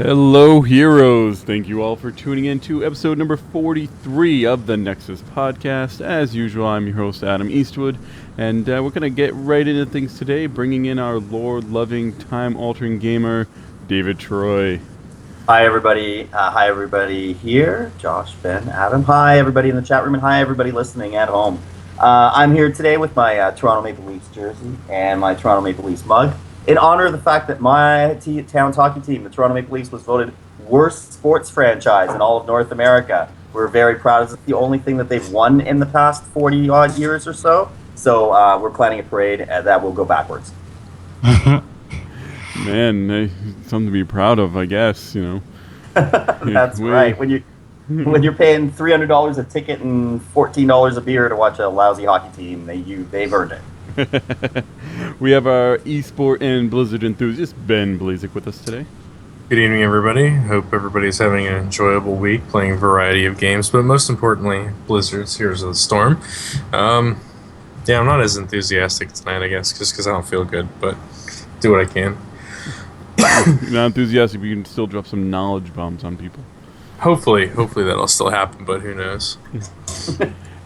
Hello, heroes. Thank you all for tuning in to episode number 43 of the Nexus podcast. As usual, I'm your host, Adam Eastwood, and we're going to get right into things today, bringing in our lore-loving, time-altering gamer, David Troy. Hi, everybody. Hi, everybody here. Josh, Ben, Adam. Hi, everybody in the chat room, and hi, everybody listening at home. I'm here today with my Toronto Maple Leafs jersey and my Toronto Maple Leafs mug, in honor of the fact that my town's hockey team, the Toronto Maple Leafs, was voted worst sports franchise in all of North America. We're very proud. It's the only thing that they've won in the past 40-odd years or so. So we're planning a parade that will go backwards. Man, something to be proud of, I guess, That's right. When you're paying $300 a ticket and $14 a beer to watch a lousy hockey team, they've earned it. We have our esport and Blizzard enthusiast, Ben Blazik, with us today. Good evening, everybody. Hope everybody's having an enjoyable week playing a variety of games, but most importantly, Blizzard's Heroes of the Storm. I'm not as enthusiastic tonight, I guess, just because I don't feel good, but do what I can. Not enthusiastic, but you can still drop some knowledge bombs on people. Hopefully that'll still happen, but who knows?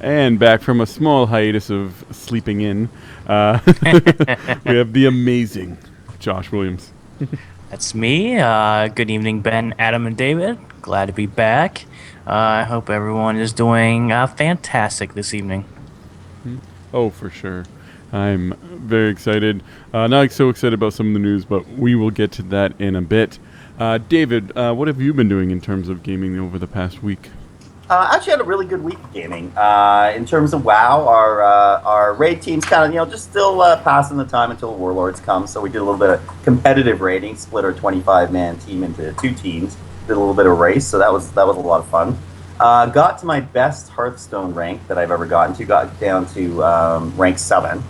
And back from a small hiatus of sleeping in, we have the amazing Josh Williams. That's me. Good evening, Ben, Adam, and David. Glad to be back. I hope everyone is doing fantastic this evening. Oh, for sure. I'm very excited. Not so excited about some of the news, but we will get to that in a bit. David, what have you been doing in terms of gaming over the past week? Actually had a really good week of gaming. In terms of WoW, our raid team's kind of, just still passing the time until Warlords come. So we did a little bit of competitive raiding, split our 25-man team into two teams, did a little bit of race, so that was a lot of fun. Got to my best Hearthstone rank that I've ever gotten to, got down to rank 7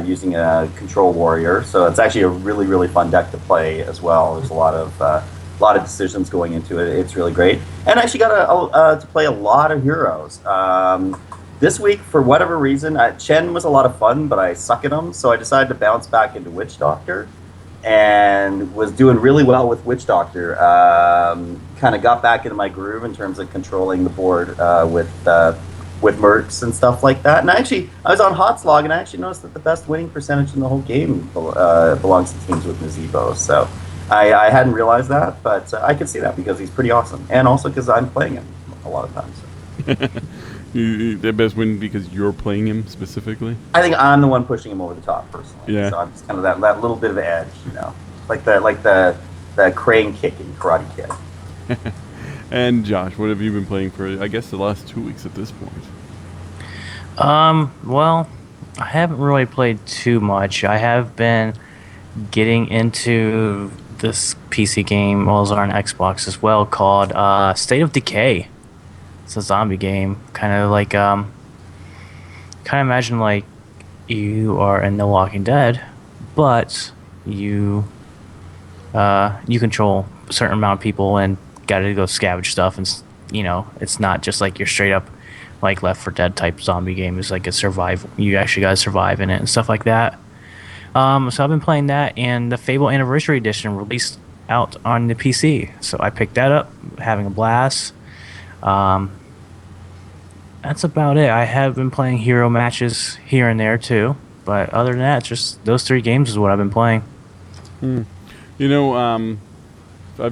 using a Control Warrior. So it's actually a really, really fun deck to play as well. There's a lot of decisions going into it. It's really great. And I actually got to play a lot of heroes. This week, for whatever reason, Chen was a lot of fun, but I suck at them, so I decided to bounce back into Witch Doctor, and was doing really well with Witch Doctor. Kind of got back into my groove in terms of controlling the board with mercs and stuff like that. And I was on Hotslog, and I actually noticed that the best winning percentage in the whole game belongs to teams with Nazebo. So I hadn't realized that, but I could see that because he's pretty awesome, and also because I'm playing him a lot of times. So. The best win because you're playing him specifically? I think I'm the one pushing him over the top personally. Yeah. So I'm just kind of that little bit of edge, like the crane kick in Karate Kid. And Josh, what have you been playing for, I guess, the last 2 weeks at this point? Well, I haven't really played too much. I have been getting into this PC game, well, it's on Xbox as well, called State of Decay. It's a zombie game, kind of imagine like you are in The Walking Dead, but you control a certain amount of people and gotta go scavenge stuff, and it's not just like your straight up like Left 4 Dead type zombie game. It's like a survival. You actually gotta survive in it and stuff like that. So I've been playing that, and the Fable Anniversary Edition released out on the PC. So I picked that up, having a blast. That's about it. I have been playing hero matches here and there too, but other than that, just those 3 games is what I've been playing. I've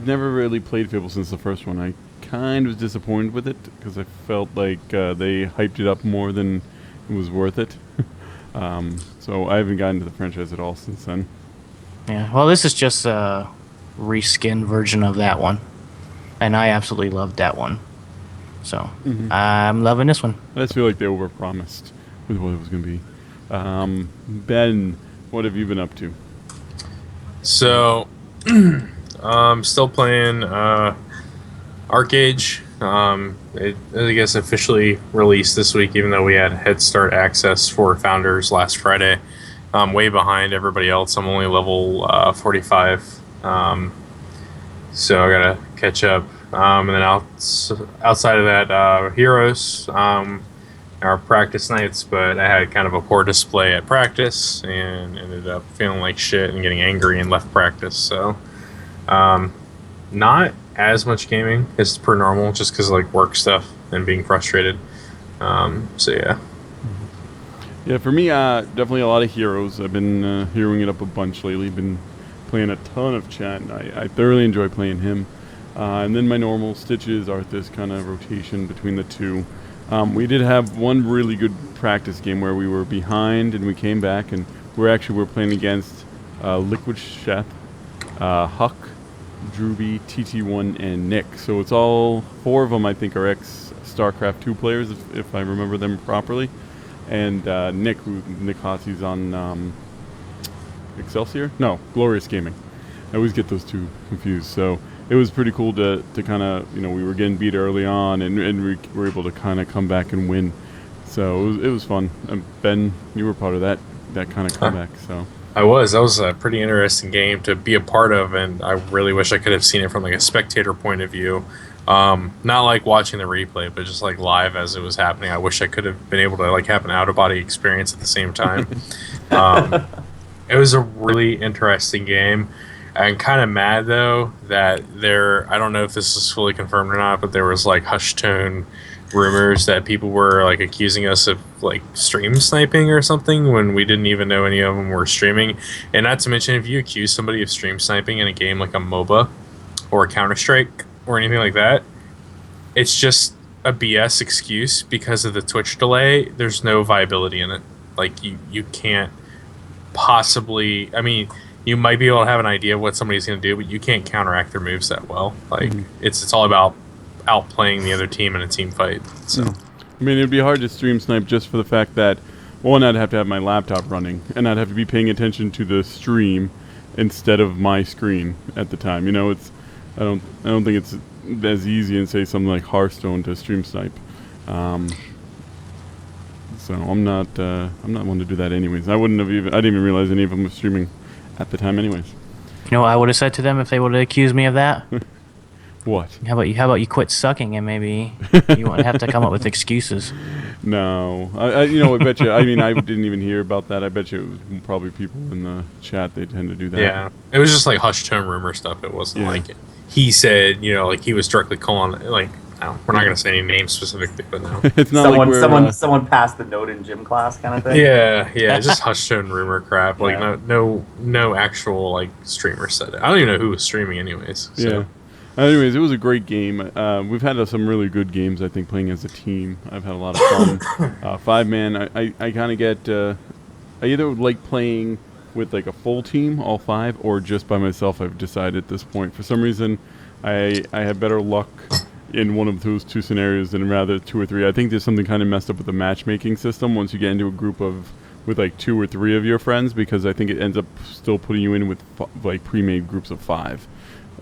never really played Fable since the first one. I kind of was disappointed with it because I felt like they hyped it up more than it was worth it. So I haven't gotten into the franchise at all since then. Yeah, well, this is just a reskin version of that one, and I absolutely loved that one. So I'm loving this one. I just feel like they overpromised with what it was going to be. Ben, what have you been up to? So, I'm still playing Arcage. It, I guess, officially released this week, even though we had Head Start access for Founders last Friday. I'm way behind everybody else. I'm only level 45. So I gotta catch up. And then outside of that, Heroes, our practice nights, but I had kind of a poor display at practice and ended up feeling like shit and getting angry and left practice. So Not as much gaming as per normal, just because like work stuff and being frustrated. So yeah. Yeah, for me, definitely a lot of Heroes. I've been heroing it up a bunch lately. Been playing a ton of Chat. And I thoroughly enjoy playing him. And then my normal Stitches, Arthas kind of rotation between the two. We did have one really good practice game where we were behind and we came back, and we're playing against Liquid Sheth, Huck, Drewby, TT1, and Nick. So it's all four of them, I think, are ex-StarCraft 2 players, if I remember them properly. And Nick Hotze's on Excelsior? No, Glorious Gaming. I always get those two confused. So it was pretty cool to kind of, we were getting beat early on, and we were able to kind of come back and win. So it was fun. Ben, you were part of that kind of comeback. So I was. That was a pretty interesting game to be a part of, and I really wish I could have seen it from like a spectator point of view. Not like watching the replay, but just like live as it was happening. I wish I could have been able to like have an out-of-body experience at the same time. It was a really interesting game. I'm kind of mad though that I don't know if this is fully confirmed or not, but there was like hush tone rumors that people were like accusing us of like stream sniping or something when we didn't even know any of them were streaming. And not to mention, if you accuse somebody of stream sniping in a game like a MOBA or a Counter-Strike or anything like that, it's just a BS excuse because of the Twitch delay. There's no viability in it. Like you can't possibly, I mean, you might be able to have an idea of what somebody's going to do, but you can't counteract their moves that well. Like it's all about outplaying the other team in a team fight. So I mean, it'd be hard to stream snipe just for the fact that, one, I'd have to have my laptop running, and I'd have to be paying attention to the stream instead of my screen at the time. I don't think it's as easy as say something like Hearthstone to stream snipe. So I'm not one to do that anyways. I didn't even realize any of them were streaming at the time anyways. You know what I would have said to them if they would have accused me of that? What? How about you quit sucking and maybe you won't have to come up with excuses. No, I bet you. I mean, I didn't even hear about that. I bet you it was probably people in the chat. They tend to do that. yeah, it was just like hush tone rumor stuff. It wasn't like he said, like he was directly calling like. No, we're not going to say any names specifically, but no. It's not someone passed the note in gym class kind of thing. Yeah, just hush tone rumor crap. Like no actual like streamer said it. I don't even know who was streaming anyways. So. Yeah. Anyways, it was a great game. We've had some really good games, I think, playing as a team. I've had a lot of fun. 5-man, I kind of get... I either like playing with like a full team, all 5, or just by myself, I've decided at this point. For some reason, I have better luck in one of those two scenarios than rather 2 or 3. I think there's something kind of messed up with the matchmaking system once you get into a group with like 2 or 3 of your friends, because I think it ends up still putting you in with like pre-made groups of 5.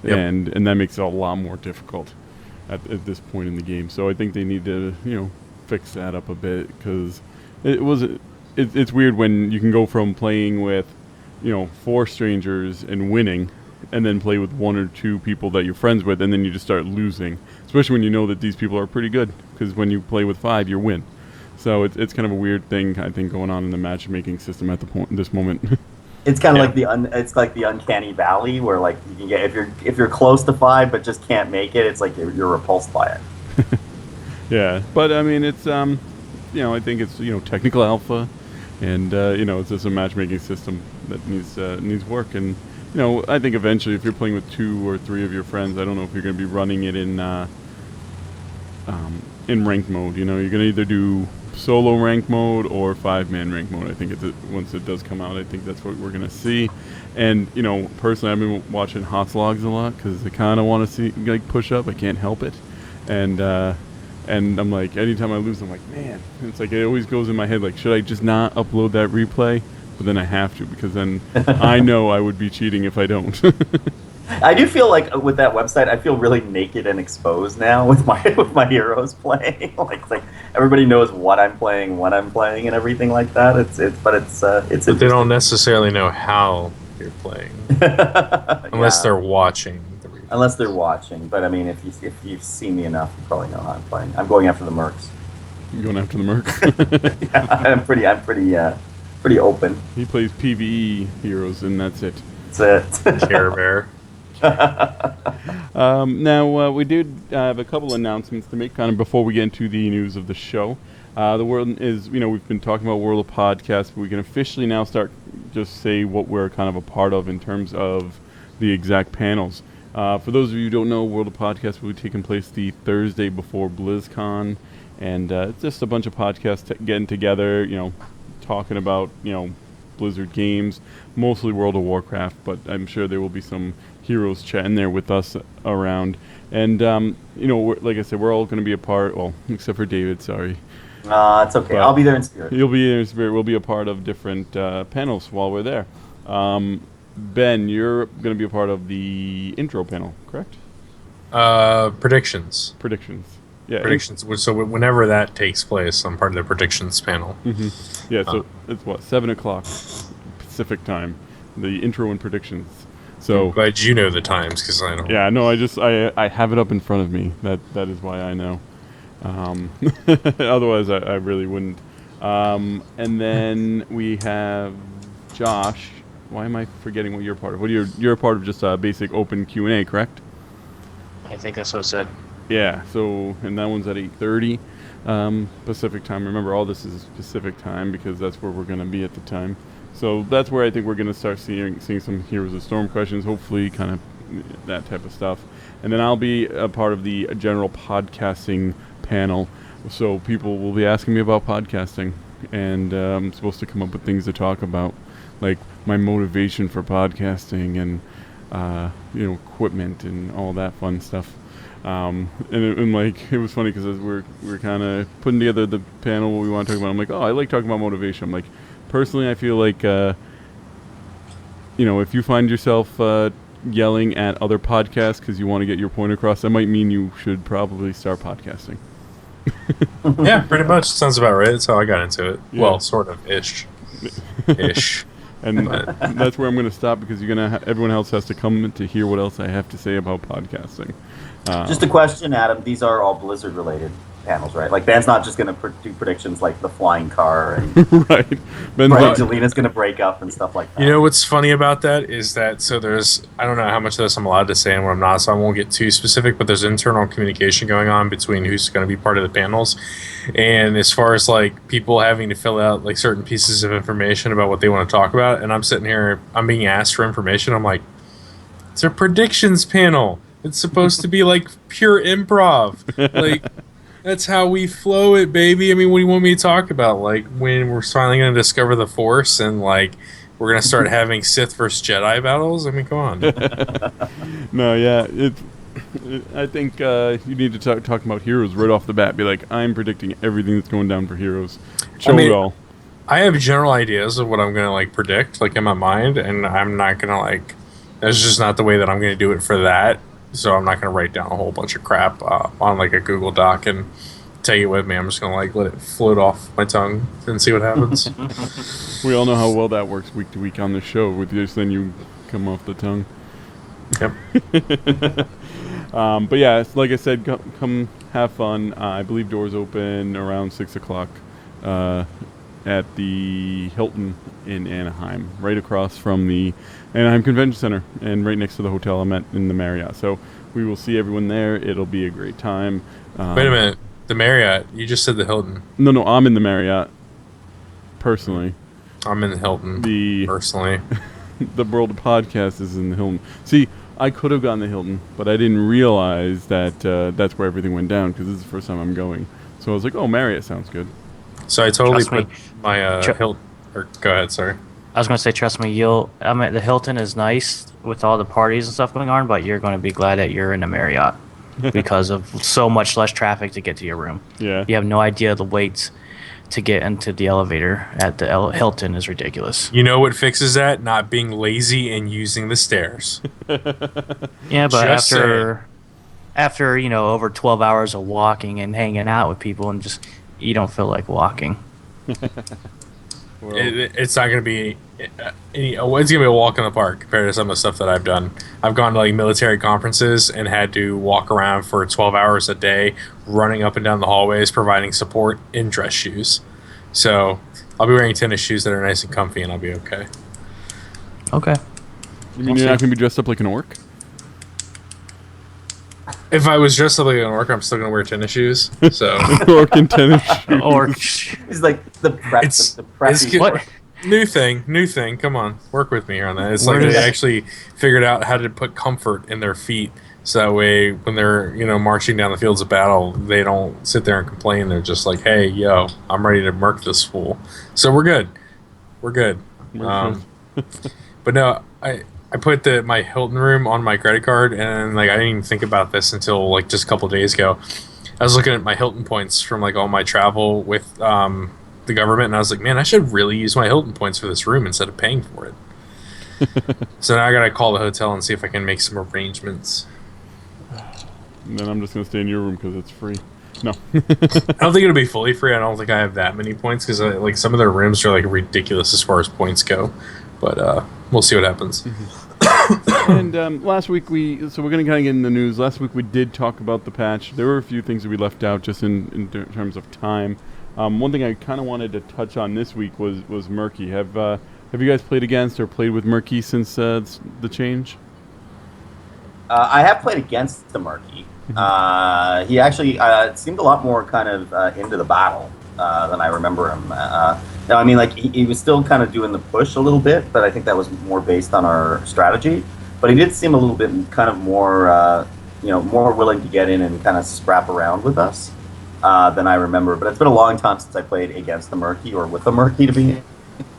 Yep. And that makes it a lot more difficult at this point in the game. So I think they need to fix that up a bit, because it's weird when you can go from playing with 4 strangers and winning, and then play with 1 or 2 people that you're friends with, and then you just start losing. Especially when you know that these people are pretty good, because when you play with 5, you win. So it's kind of a weird thing, I think, going on in the matchmaking system at this moment. It's kind of like the uncanny valley where like you can get if you're close to 5 but just can't make it. It's like you're repulsed by it. Yeah, but I mean it's I think it's technical alpha, and it's just a matchmaking system that needs work. And I think eventually, if you're playing with 2 or 3 of your friends, I don't know if you're going to be running it in ranked mode. You're going to either do solo rank mode or 5-man rank mode. I think once it does come out, I think that's what we're going to see. And personally, I've been watching Hotslogs a lot because I kind of want to see like push up. I can't help it, and I'm like, anytime I lose, I'm like, man, it's like it always goes in my head like, should I just not upload that replay? But then I have to, because then I know I would be cheating if I don't. I do feel like with that website, I feel really naked and exposed now with my heroes playing. Like everybody knows what I'm playing, when I'm playing, and everything like that. But they don't necessarily know how you're playing, unless they're watching. Unless they're watching, but I mean, if you've seen me enough, you probably know how I'm playing. I'm going after the mercs. You're going after the mercs? Yeah, I'm pretty open. He plays PvE heroes, and that's it. That's it. Care Bear. Now, we did have a couple announcements to make kind of before we get into the news of the show. The world is, we've been talking about World of Podcasts, but we can officially now start just say what we're kind of a part of in terms of the exact panels. For those of you who don't know, World of Podcasts will be taking place the Thursday before BlizzCon, and it's just a bunch of podcasts getting together, talking about, Blizzard games, mostly World of Warcraft, but I'm sure there will be some heroes chatting there with us around. And, like I said, we're all going to be a part, well, except for David, sorry. It's okay. But I'll be there in spirit. You'll be there in spirit. We'll be a part of different panels while we're there. Ben, you're going to be a part of the intro panel, correct? Predictions. Yeah. Predictions. So whenever that takes place, I'm part of the predictions panel. Mm-hmm. Yeah, so it's 7 o'clock Pacific time, the intro and predictions. So I'm glad you know the times, because I don't. Yeah, no, I have it up in front of me. That is why I know. Otherwise, I really wouldn't. And then we have Josh. Why am I forgetting what you're part of? You're a part of just a basic open Q&A, correct? I think that's what it said. Yeah. So, and that one's at 8:30 Pacific time. Remember, all this is Pacific time because that's where we're going to be at the time. So that's where I think we're going to start seeing some Heroes of Storm questions. Hopefully, kind of that type of stuff. And then I'll be a part of the general podcasting panel. So people will be asking me about podcasting, and I'm supposed to come up with things to talk about, like my motivation for podcasting and equipment and all that fun stuff. And like it was funny because as we're kind of putting together the panel what we want to talk about, I'm like, I like talking about motivation. I'm like, personally, I feel like if you find yourself yelling at other podcasts because you want to get your point across, that might mean you should probably start podcasting. Yeah, pretty much. Sounds about right. That's how I got into it. Yeah. Well, sort of ish. And that's where I'm going to stop because everyone else has to come to hear what else I have to say about podcasting. Just a question, Adam. These are all Blizzard related panels, right? Like Ben's not just going to do predictions like the flying car and Right. Angelina's going to break up and stuff like that. You know what's funny about that is that I don't know how much of this I'm allowed to say and what I'm not, so I won't get too specific, but there's internal communication going on between who's going to be part of the panels. And as far as like people having to fill out like certain pieces of information about what they want to talk about, and I'm sitting here, I'm being asked for information, I'm like, it's a predictions panel. It's supposed to be like pure improv. Like, that's how we flow it, baby. I mean, what do you want me to talk about? Like, when we're finally going to discover the Force and, like, we're going to start having Sith versus Jedi battles? I mean, come on. No, yeah. I think you need to talk about Heroes right off the bat. Be like, I'm predicting everything that's going down for Heroes. Show it all. I have general ideas of what I'm going to, like, predict, like, in my mind, and I'm not going to, like, that's just not the way that I'm going to do it for that. So I'm not going to write down a whole bunch of crap on like a Google Doc and take it with me. I'm just going to like let it float off my tongue and see what happens. We all know how well that works week to week on the show. With just then you come off the tongue. Yep. But yeah, like I said, come have fun. I believe doors open around 6 o'clock at the Hilton in Anaheim, right across from the Anaheim Convention Center and right next to the hotel I'm at in the Marriott. So we will see everyone there. It'll be a great time. Wait a minute. The Marriott. You just said the Hilton. No, I'm in the Marriott, personally. I'm in the Hilton, personally. The World of Podcast is in the Hilton. See, I could have gone the Hilton, but I didn't realize that that's where everything went down because this is the first time I'm going. So I was like, Marriott sounds good. So I totally put my Hilton. Or go ahead, sorry. I was going to say, trust me, the Hilton is nice with all the parties and stuff going on, but you're going to be glad that you're in a Marriott because of so much less traffic to get to your room. Yeah. You have no idea the waits to get into the elevator at the Hilton is ridiculous. You know what fixes that? Not being lazy and using the stairs. Yeah, but after over 12 hours of walking and hanging out with people and just you don't feel like walking. It's not going to be it's going to be a walk in the park compared to some of the stuff that I've done. I've gone to like military conferences and had to walk around for 12 hours a day, running up and down the hallways, providing support in dress shoes. So I'll be wearing tennis shoes that are nice and comfy, and I'll be okay. Okay. You mean you're not going to be dressed up like an orc? If I was dressed up like an orc, I'm still gonna wear tennis shoes. So Orc and tennis shoes. Or He's like the prep. It's- the preppy good. what? new thing. Come on, work with me here on that. It's Where like they does- actually figured out how to put comfort in their feet, so that way when they're marching down the fields of battle, they don't sit there and complain. They're just like, hey, yo, I'm ready to murk this fool. So we're good. We're good. But no, I put my Hilton room on my credit card, and like I didn't even think about this until like just a couple days ago. I was looking at my Hilton points from like all my travel with the government, and I was like, man, I should really use my Hilton points for this room instead of paying for it. So now I gotta call the hotel and see if I can make some arrangements. And then I'm just gonna stay in your room because it's free. No. I don't think it'll be fully free. I don't think I have that many points because like some of their rooms are like ridiculous as far as points go. But we'll see what happens. And last week we're going to kind of get in the news. Last week we did talk about the patch. There were a few things that we left out just in terms of time. One thing I kind of wanted to touch on this week was Murky. Have you guys played against or played with Murky since the change? I have played against the Murky. He actually seemed a lot more kind of into the battle than I remember him. No, I mean, like he was still kind of doing the push a little bit, but I think that was more based on our strategy. But he did seem a little bit kind of more, more willing to get in and kind of scrap around with us than I remember. But it's been a long time since I played against the Murky or with the Murky, to be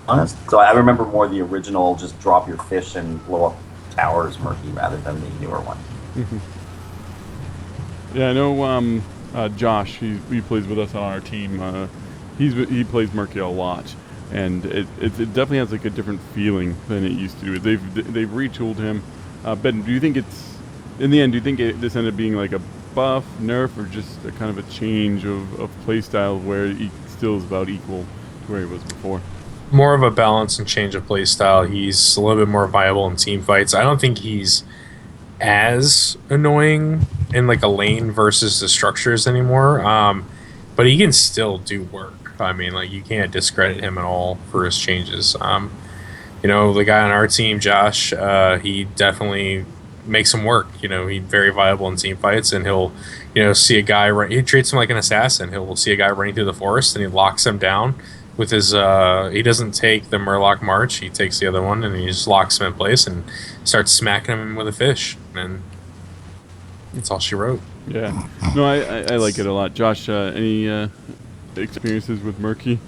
honest. So I remember more the original, just drop your fish and blow up towers Murky rather than the newer one. Yeah, I know Josh, he plays with us on our team. He plays Murky a lot, and it definitely has like a different feeling than it used to. They've retooled him. Ben, do you think it's in the end? Do you think this ended up being like a buff, nerf, or just a kind of a change of play style where he still is about equal to where he was before? More of a balance and change of play style. He's a little bit more viable in team fights. I don't think he's as annoying in like a lane versus the structures anymore, but he can still do work. I mean, like you can't discredit him at all for his changes. The guy on our team, Josh, he definitely makes him work. He's very viable in team fights, and he'll see a guy he treats him like an assassin. He'll see a guy running through the forest and he locks him down with his he doesn't take the Murloc March, he takes the other one and he just locks him in place and starts smacking him with a fish, and that's all she wrote. Yeah, no, I like it a lot. Josh, any experiences with Murky?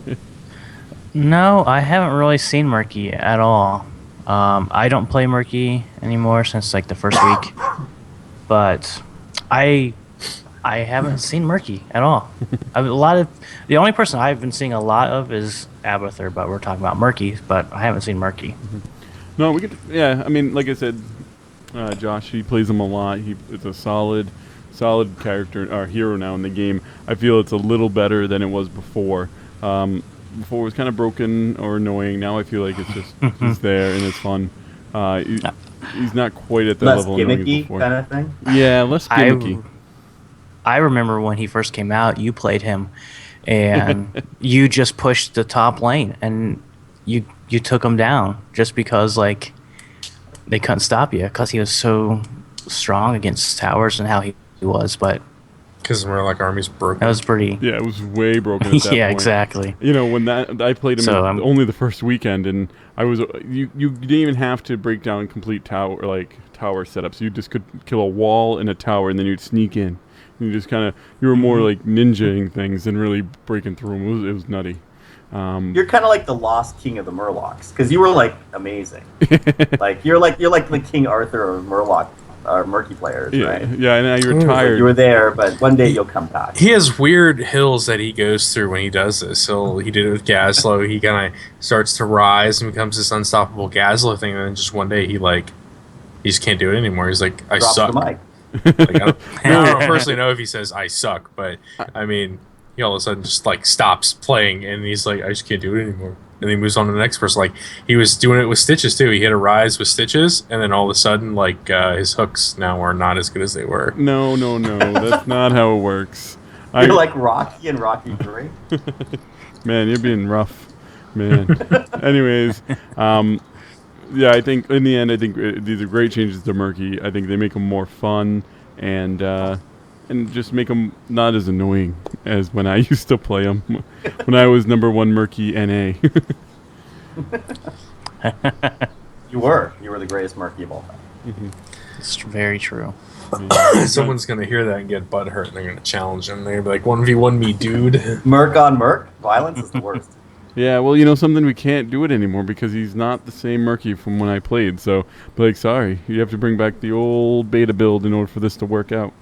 No, I haven't really seen Murky at all. I don't play Murky anymore since like the first week, but I haven't seen Murky at all. The only person I've been seeing a lot of is Abathur, but we're talking about Murky, but I haven't seen Murky. No, we could. Yeah, I mean, like I said, Josh, he plays him a lot. It's a solid character or hero now in the game. I feel it's a little better than it was before. Before it was kind of broken or annoying. Now I feel like it's just he's there and it's fun. He's not quite at the Less level annoying gimmicky before. kind of thing. Yeah, less gimmicky. I remember when he first came out, you played him, and you just pushed the top lane, and you took him down just because like they couldn't stop you because he was so strong against towers and how he was. But Because Murloc Army's broken. that was pretty. Yeah, it was way broken at that Yeah, point. exactly. When I played him only the first weekend, and I was you didn't even have to break down complete tower setups. You just could kill a wall and a tower, and then you'd sneak in. You just you were more like ninjaing things than really breaking through them. It was nutty. You're kind of like the lost king of the Murlocs because you were like amazing. Like you're like the King Arthur of Murloc or Murky players, right? Yeah, and now you're Like tired. you were there, but one day you'll come back. He has weird hills that he goes through when he does this. He did it with Gazlo. He kind of starts to rise and becomes this unstoppable Gazlo thing, and then just one day he just can't do it anymore. He's like, I Drops suck. the mic. I don't personally know if he says I suck, but I mean, he all of a sudden just like stops playing and he's like, I just can't do it anymore. And he moves on to the next person. Like he was doing it with Stitches too. He hit a rise with Stitches, and then all of a sudden, like his hooks now are not as good as they were. No, that's not how it works. You're like Rocky and Rocky 3. Man, you're being rough, man. Anyways, yeah, I think in the end, these are great changes to Murky. I think they make them more fun. and just make them not as annoying as when I used to play them when I was number 1 Murky NA. You were the greatest Murky of all time. It's very true. Someone's gonna hear that and get butthurt, and they're gonna challenge him. They're gonna be like, 1v1 me, dude. Merc on Merc, violence is the worst. Yeah, well, something, we can't do it anymore because he's not the same Murky from when I played. So, sorry, you have to bring back the old beta build in order for this to work out.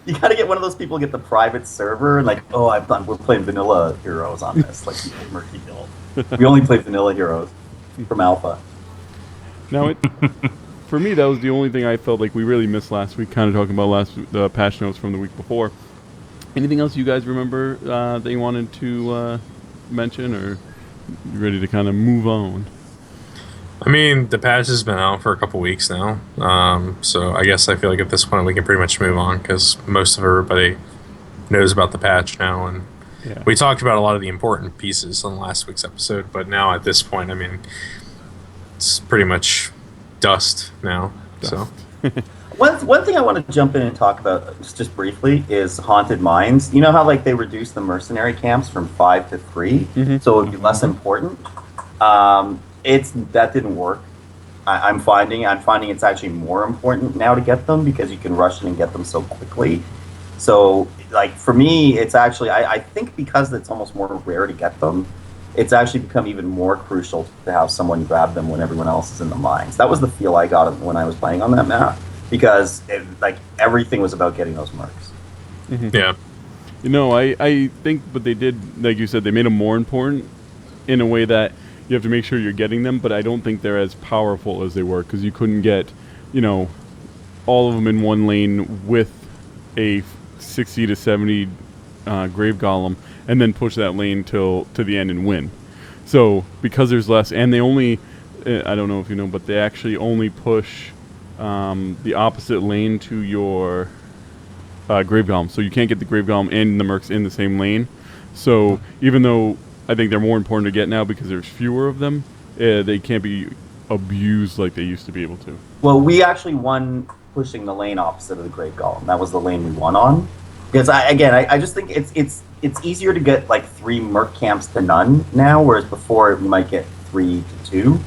You gotta get one of those people, get the private server, and we're playing vanilla heroes on this, like the Murky build. We only play vanilla heroes from Alpha. Now, for me, that was the only thing I felt like we really missed last week, kind of talking about the patch notes from the week before. Anything else you guys remember that you wanted to mention, or you ready to kind of move on? I mean, the patch has been out for a couple weeks now, so I guess I feel like at this point we can pretty much move on because most of everybody knows about the patch now, and we talked about a lot of the important pieces on last week's episode, but now at this point, I mean, it's pretty much dust now. So one thing I want to jump in and talk about just briefly is haunted mines. You know how they reduced the mercenary camps from 5 to 3, so it would be less important. That didn't work. I'm finding it's actually more important now to get them because you can rush in and get them so quickly. So for me, it's actually I think because it's almost more rare to get them, it's actually become even more crucial to have someone grab them when everyone else is in the mines. That was the feel I got when I was playing on that map because everything was about getting those marks. Yeah. I think what they did, like you said, they made them more important in a way that you have to make sure you're getting them, but I don't think they're as powerful as they were because you couldn't get, all of them in one lane with a 60 to 70 Grave Golem and then push that lane to the end and win. So because there's less, and they only, I don't know if you know, but they actually only push the opposite lane to your Grave Golem. So you can't get the Grave Golem and the Mercs in the same lane. So even though I think they're more important to get now because there's fewer of them, they can't be abused like they used to be able to. Well, we actually won pushing the lane opposite of the Grave Golem. That was the lane we won on. Because I just think it's easier to get 3 Merc camps to none now, whereas before we might get 3 to 2,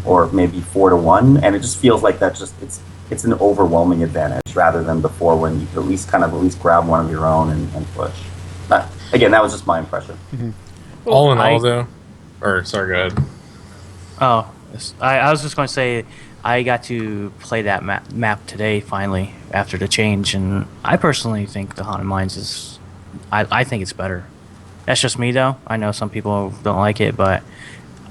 or maybe 4 to 1, and it just feels like it's an overwhelming advantage rather than before when you could at least grab one of your own and push. But again, that was just my impression. All in all, though, sorry, go ahead. Oh, I was just going to say I got to play that map today finally after the change, and I personally think the Haunted Mines is, I think it's better. That's just me though. I know some people don't like it, but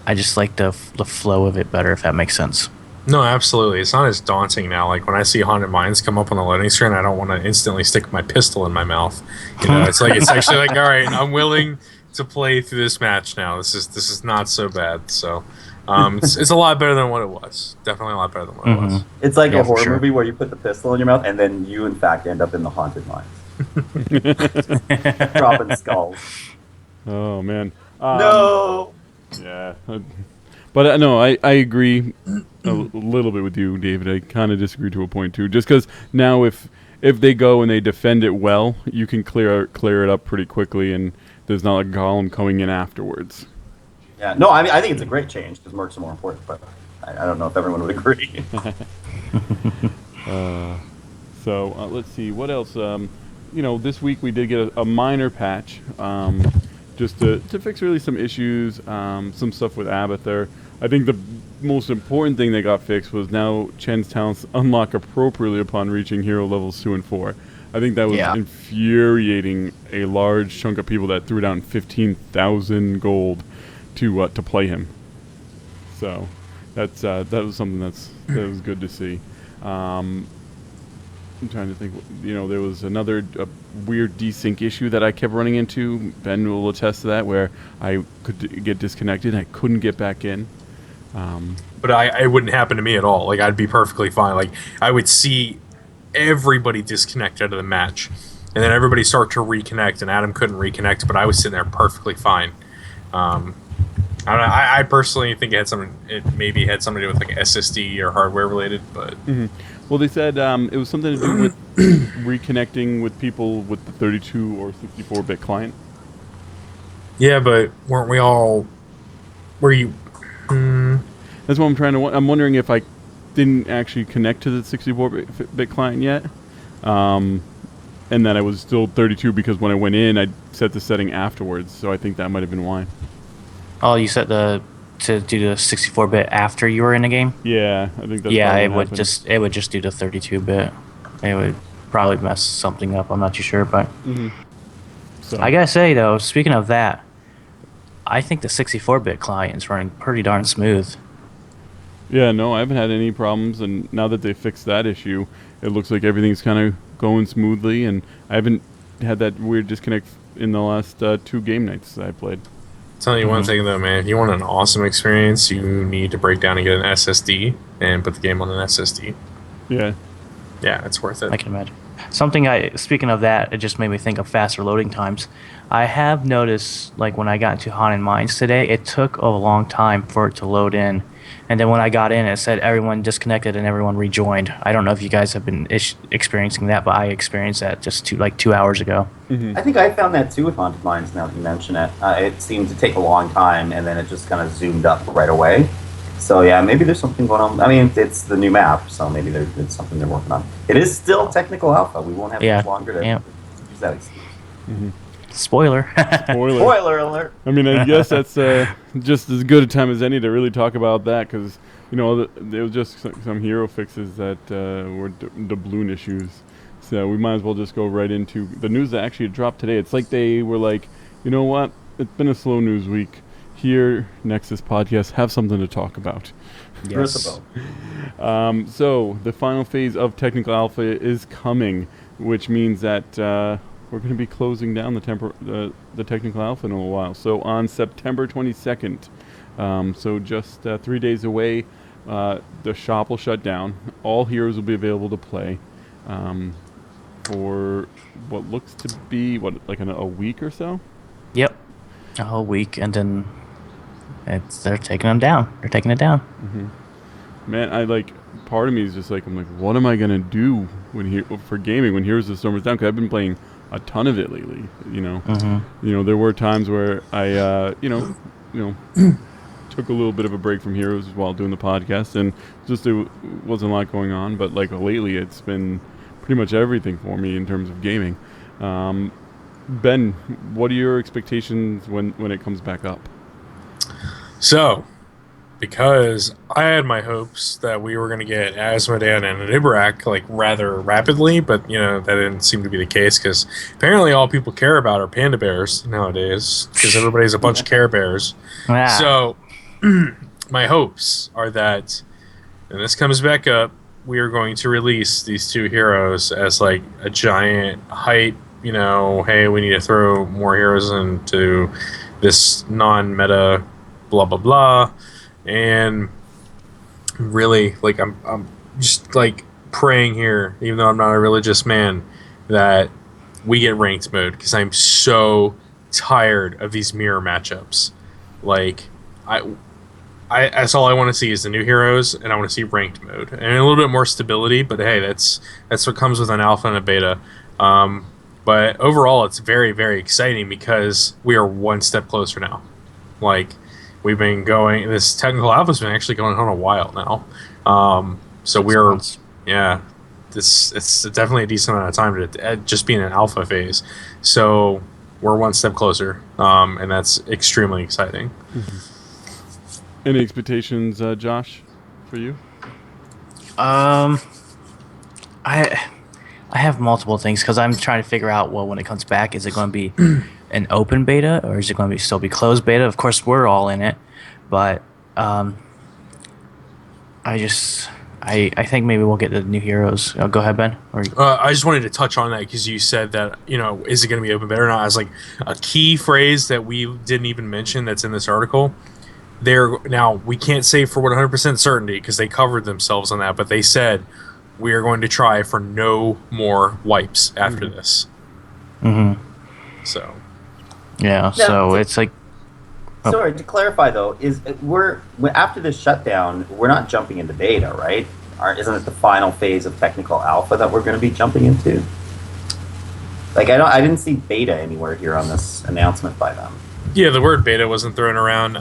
I just like the flow of it better, if that makes sense. No, absolutely. It's not as daunting now. Like when I see Haunted Mines come up on the loading screen, I don't want to instantly stick my pistol in my mouth. It's actually like, all right, I'm willing to play through this match now. This is not so bad. So it's a lot better than what it was. Definitely a lot better than what it was. It's like a horror movie where you put the pistol in your mouth and then you in fact end up in the Haunted Mines. Dropping skulls. Oh man. No. Yeah. But no, I agree a little bit with you, David. I kind of disagree to a point too. Just because now if they go and they defend it well, you can clear it up pretty quickly, and there's not a golem coming in afterwards. Yeah, no, I mean I think it's a great change because mercs are more important, but I don't know if everyone would agree. So let's see what else. This week we did get a minor patch, just to fix really some issues, some stuff with Abathur. I think the most important thing that got fixed was now Chen's talents unlock appropriately upon reaching hero levels 2 and 4. I think that was infuriating a large chunk of people that threw down 15,000 gold to play him. So that was something that was good to see. I'm trying to think. There was another weird desync issue that I kept running into. Ben will attest to that, where I could get disconnected and I couldn't get back in. But it wouldn't happen to me at all. Like I'd be perfectly fine. Like I would see everybody disconnect out of the match, and then everybody start to reconnect, and Adam couldn't reconnect, but I was sitting there perfectly fine. I personally think it maybe had something to do with like SSD or hardware related, but Well, they said it was something to do with reconnecting with people with the 32 or 64-bit client. Yeah, but weren't we all? Were you? That's what I'm trying to. I'm wondering if I didn't actually connect to the 64-bit client yet, and that I was still 32 because when I went in, I set the setting afterwards. So I think that might have been why. Oh, you set to do the 64-bit after you were in the game? Yeah, I think that's Yeah, probably it what would happened. it would just do the 32-bit. It would probably mess something up. I'm not too sure, but So I gotta say though, speaking of that, I think the 64-bit client is running pretty darn smooth. yeah, no, I haven't had any problems, and now that they fixed that issue, it looks like everything's kind of going smoothly, and I haven't had that weird disconnect in the last 2 game nights that I played. Telling you one thing though, man. If you want an awesome experience, you need to break down and get an SSD and put the game on an SSD. Yeah. Yeah, it's worth it. I can imagine. Speaking of that, it just made me think of faster loading times. I have noticed, like when I got into Haunted Mines today, it took a long time for it to load in. And then when I got in, it said everyone disconnected and everyone rejoined. I don't know if you guys have been experiencing that, but I experienced that just 2 hours ago. I think I found that too with Haunted Mines. Now that you mention it, it seemed to take a long time, and then it just kind of zoomed up right away. So yeah, maybe there's something going on. I mean, it's the new map, so maybe it's something they're working on. It is still technical alpha. We won't have much longer to use that excuse. Spoiler. Spoiler. Spoiler alert! I mean, I guess that's just as good a time as any to really talk about that, because there was just some hero fixes that were doubloon issues. So we might as well just go right into the news that actually dropped today. It's like they were like, you know what? It's been a slow news week. Here, Nexus Podcast, have something to talk about. Yes. So the final phase of Technical Alpha is coming, which means that we're going to be closing down the Technical Alpha in a little while. So on September 22nd, so just 3 days away, the shop will shut down. All heroes will be available to play for what looks to be, a week or so? Yep. A whole week, and then they're taking them down. They're taking it down. Man, part of me is just like, I'm like, what am I going to do for gaming when Heroes of the Storm is down? Because I've been playing a ton of it lately, there were times where I took a little bit of a break from Heroes while doing the podcast, and just it wasn't a lot going on, but lately it's been pretty much everything for me in terms of gaming. Ben, what are your expectations when it comes back up? So, because I had my hopes that we were going to get Asmodean and Ibrak rather rapidly, but that didn't seem to be the case, because apparently all people care about are panda bears nowadays, because everybody's a bunch of Care Bears. Ah. So my hopes are that when this comes back up, we are going to release these 2 heroes as a giant hype, hey, we need to throw more heroes into this non-meta blah blah blah. And really, I'm just praying here, even though I'm not a religious man, that we get ranked mode, because I'm so tired of these mirror matchups. That's all I want to see is the new heroes, and I want to see ranked mode and a little bit more stability. But hey, that's what comes with an alpha and a beta. But overall, it's very, very exciting because we are one step closer now. We've been going. This technical alpha's been actually going on a while now. So we're, yeah, it's definitely a decent amount of time to just be in an alpha phase. So we're one step closer, and that's extremely exciting. Any expectations, Josh, for you? I have multiple things, because I'm trying to figure out, when it comes back, is it going to be an open beta, or is it going to still be closed beta? Of course, we're all in it, but I think maybe we'll get the new heroes. Go ahead, Ben. I just wanted to touch on that, because you said that, is it going to be open beta or not? As a key phrase that we didn't even mention that's in this article. Now, we can't say for 100% certainty, because they covered themselves on that, but they said we are going to try for no more wipes after this. So. Yeah, Now, so it's like... Sorry, to clarify though, after this shutdown, we're not jumping into beta, right? isn't it the final phase of technical alpha that we're going to be jumping into? Like I didn't see beta anywhere here on this announcement by them. Yeah, the word beta wasn't thrown around.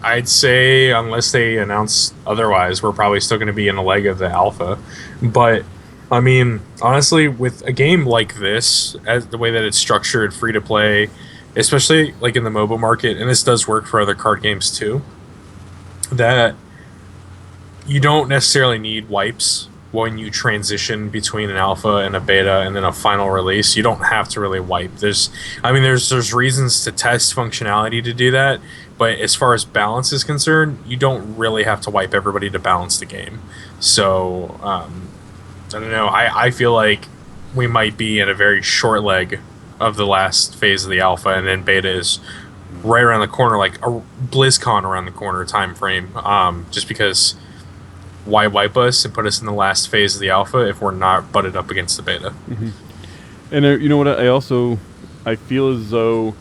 I'd say unless they announce otherwise, we're probably still going to be in a leg of the alpha. But I mean, honestly, with a game like this, as the way that it's structured, free to play, especially like in the mobile market, and this does work for other card games too, that you don't necessarily need wipes when you transition between an alpha and a beta and then a final release. You don't have to really wipe. There's reasons to test functionality to do that, but as far as balance is concerned, you don't really have to wipe everybody to balance the game. So I don't know. I feel like we might be in a very short leg of the last phase of the alpha, and then beta is right around the corner, like a BlizzCon around the corner time frame. Just because why wipe us and put us in the last phase of the alpha if we're not butted up against the beta? Mm-hmm. And you know what? I feel as though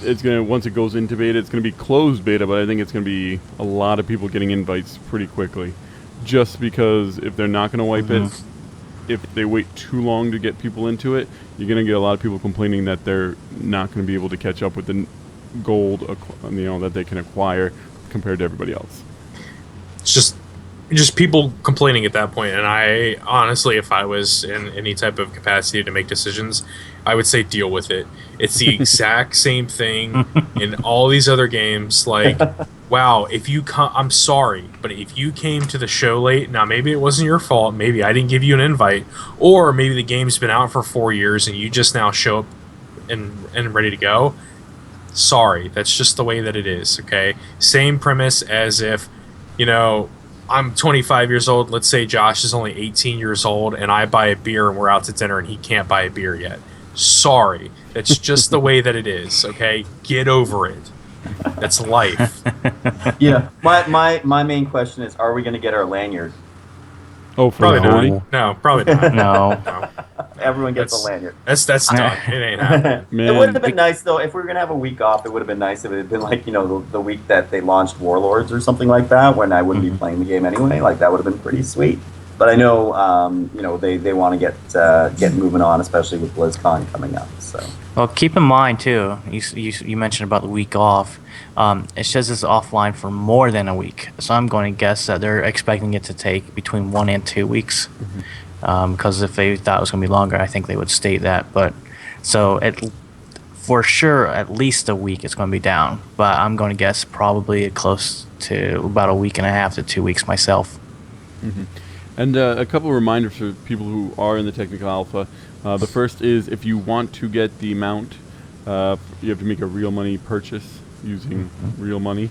it's gonna, once it goes into beta, it's gonna be closed beta, but I think it's gonna be a lot of people getting invites pretty quickly, just because if they're not gonna wipe it, if they wait too long to get people into it, you're gonna get a lot of people complaining that they're not gonna be able to catch up with the gold, that they can acquire compared to everybody else. It's just people complaining at that point. And I honestly, if I was in any type of capacity to make decisions, I would say deal with it. It's the exact same thing in all these other games. Like, wow, if you I'm sorry, but if you came to the show late, now maybe it wasn't your fault, maybe I didn't give you an invite, or maybe the game's been out for 4 years and you just now show up and ready to go. Sorry, that's just the way that it is. Okay, same premise as if, I'm 25 years old. Let's say Josh is only 18 years old, and I buy a beer and we're out to dinner and he can't buy a beer yet. Sorry. That's just the way that it is, okay? Get over it. That's life. Yeah. My main question is, are we going to get our lanyard? Oh, for probably the not. No, probably not. No. Everyone gets a lanyard. That's done. It ain't happening. Man. It would have been nice, though, if we were going to have a week off, it would have been nice if it had been like, the week that they launched Warlords or something like that, when I wouldn't be playing the game anyway. Like, that would have been pretty sweet. But I know, they want to get moving on, especially with BlizzCon coming up. So. Well, keep in mind, too, you mentioned about the week off. It says it's offline for more than a week. So I'm going to guess that they're expecting it to take between 1 and 2 weeks. Because if they thought it was going to be longer, I think they would state that. But so for sure, at least a week it's going to be down. But I'm going to guess probably close to about a week and a half to 2 weeks myself. Mm-hmm. And a couple of reminders for people who are in the technical alpha. The first is, if you want to get the mount, you have to make a real money purchase using real money,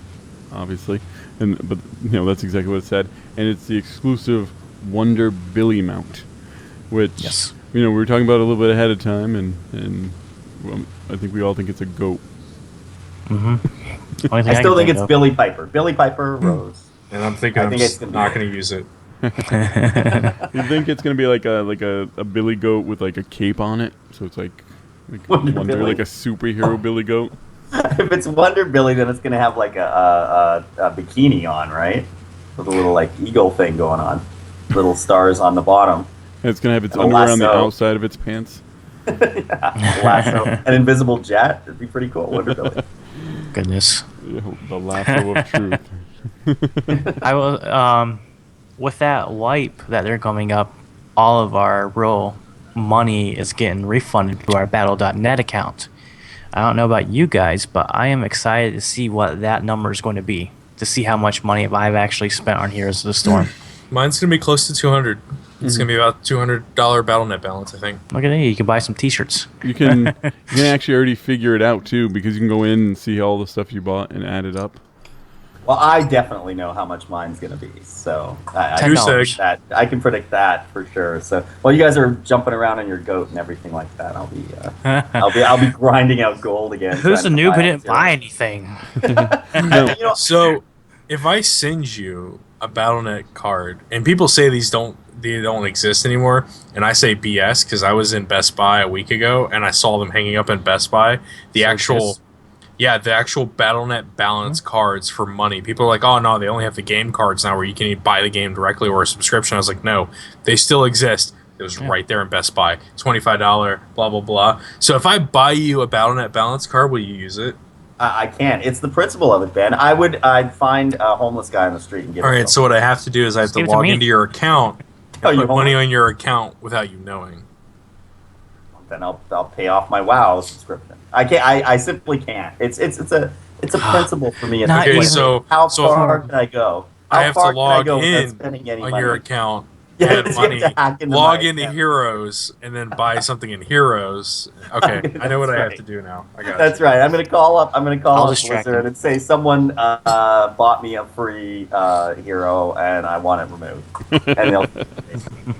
obviously. But that's exactly what it said. And it's the exclusive Wonder Billy mount, which we were talking about a little bit ahead of time, and I think we all think it's a goat. I still think it's Billy Piper. Billy Piper Rose. And I'm thinking I'm not going to use it. You think it's gonna be like a billy goat with like a cape on it, so it's like Wonder like a superhero billy goat? If it's Wonder Billy, then it's gonna have like a bikini on, right? With a little like eagle thing going on, little stars on the bottom. And it's gonna have its underwear on the outside of its pants. Lasso, an invisible jet. It'd be pretty cool. Wonder Billy. Goodness. The lasso of truth. I will. With that wipe that they're coming up, all of our real money is getting refunded to our Battle.net account. I don't know about you guys, but I am excited to see what that number is going to be, to see how much money I've actually spent on Heroes of the Storm. Mine's going to be close to 200. It's going to be about $200 Battle.net balance, I think. Look at that. You can buy some t-shirts. You can actually already figure it out, too, because you can go in and see all the stuff you bought and add it up. Well, I definitely know how much mine's going to be, so I can predict that for sure. So while you guys are jumping around on your goat and everything like that, I'll be grinding out gold again. Who's the noob who didn't buy anything? So if I send you a Battle.net card, and people say they don't exist anymore, and I say BS because I was in Best Buy a week ago and I saw them hanging up in Best Buy. Yeah, the actual BattleNet balance cards for money. People are like, oh no, they only have the game cards now where you can buy the game directly or a subscription. I was like, no, they still exist. It was right there in Best Buy. $25, blah, blah, blah. So if I buy you a BattleNet balance card, will you use it? I can't. It's the principle of it, Ben. I'd find a homeless guy on the street and give it All to right, him. so what I have to do is I have to Give it to log me. into your account Oh, and you put money homeless? on your account without you knowing. Then I'll pay off my WoW subscription. I can't. I simply can't. It's a principle for me. At Not this point. Okay, so how so far can I go? How I have far to log can I go without in spending any on money? your account, Yeah, add you have money, to hack into log my into account. Heroes, and then buy something in Heroes. Okay, I know what I That's have right. to do now. I got That's you. right. I'm gonna call up I'll Blizzard distract him. and say someone bought me a free hero and I want it removed. And they'll.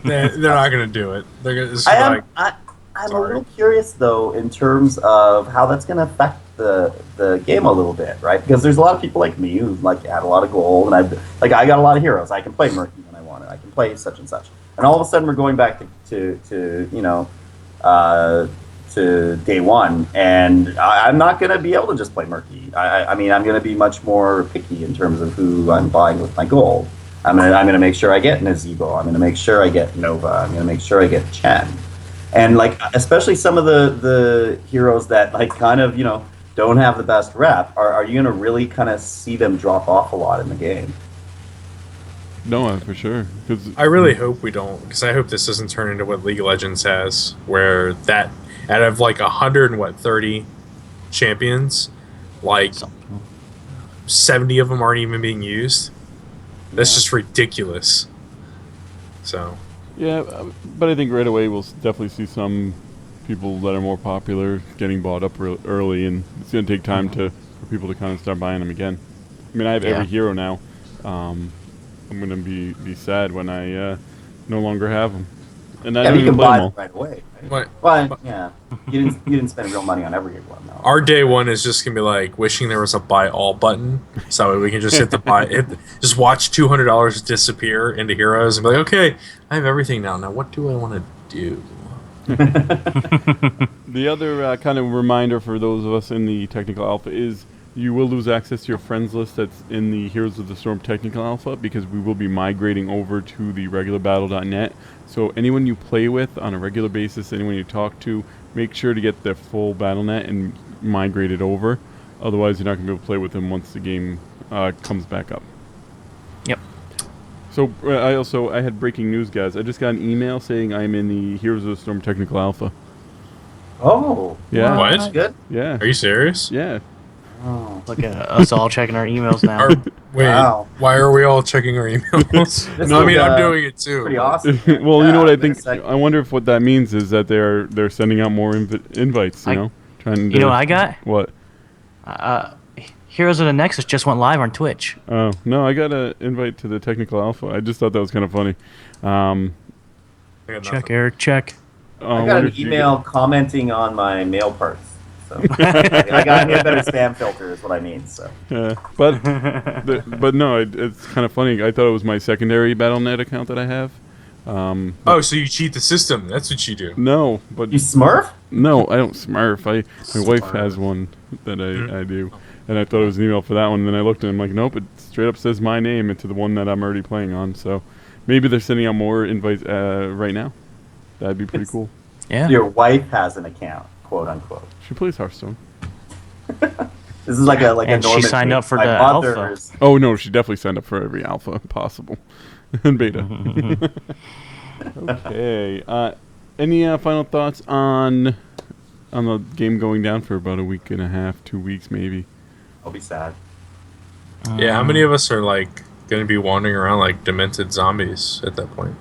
They're not going to do it. They're going to I am. like, I'm a sorry. little curious though in terms of how that's going to affect the game a little bit, right? Because there's a lot of people like me who like add a lot of gold, and I got a lot of heroes. I can play Murky when I want it. I can play such and such. And all of a sudden we're going back to you know. To day one, and I'm not going to be able to just play Murky. I mean, I'm going to be much more picky in terms of who I'm buying with my gold. I'm gonna make sure I get Nazebo. I'm going to make sure I get Nova. I'm going to make sure I get Chen. And like, especially some of the heroes that like kind of, you know, don't have the best rep, are you going to really kind of see them drop off a lot in the game? No, for sure. Because I really hope we don't, because I hope this doesn't turn into what League of Legends has, where that out of like 130 champions, like 70 of them aren't even being used. That's just ridiculous. So yeah, but I think right away we'll definitely see some people that are more popular getting bought up real early, and it's going to take time for people to kind of start buying them again. I mean, I have every hero now. I'm going to be sad when I no longer have them. And I Yeah, don't but you even can play buy them all. them right away. Right? but Well, yeah, you didn't spend real money on every one though. our day one is just gonna be like wishing there was a buy all button, so that way we can just hit the buy, just watch $200 disappear into heroes and be like, okay, I have everything now. Now what do I want to do? The other kind of reminder for those of us in the technical alpha is you will lose access to your friends list that's in the Heroes of the Storm technical alpha, because we will be migrating over to the regular battle.net. So anyone you play with on a regular basis, anyone you talk to, make sure to get their full BattleNet and migrate it over. Otherwise, you're not going to be able to play with them once the game comes back up. Yep. So I had breaking news, guys. I just got an email saying I'm in the Heroes of the Storm technical alpha. Oh, Yeah. What? that's good. Yeah. Are you serious? Yeah. Oh. Look at us all checking our emails now. Wait, Wow. why are we all checking our emails? This No, I is, mean, I'm doing it too. Pretty awesome. Well, you know what I think? it's like- I wonder if what that means is that they're sending out more invites. You know, trying to. You know what I got? What? Heroes of the Nexus just went live on Twitch. Oh no, I got an invite to the technical alpha. I just thought that was kind of funny. I got Check, nothing. Eric, check. I got an email commenting on my mail parts. So I got hit better spam filter is what I mean. So Yeah, but but no, it's kind of funny. I thought it was my secondary BattleNet account that I have. Oh, so you cheat the system? That's what you do. No, but you Smurf? no, I don't Smurf. My wife has one that I do, and I thought it was an email for that one. And then I looked and I'm like, nope, it straight up says my name into the one that I'm already playing on. So maybe they're sending out more invites right now. That'd be pretty cool. Yeah. Your wife has an account, quote unquote. She plays Hearthstone. This is like a And she Norman signed thing. up for My the alpha. mother's- Oh no, she definitely signed up for every alpha possible and beta. Okay. Any final thoughts on the game going down for about a week and a half, 2 weeks maybe? I'll be sad. Yeah, how many of us are like going to be wandering around like demented zombies at that point?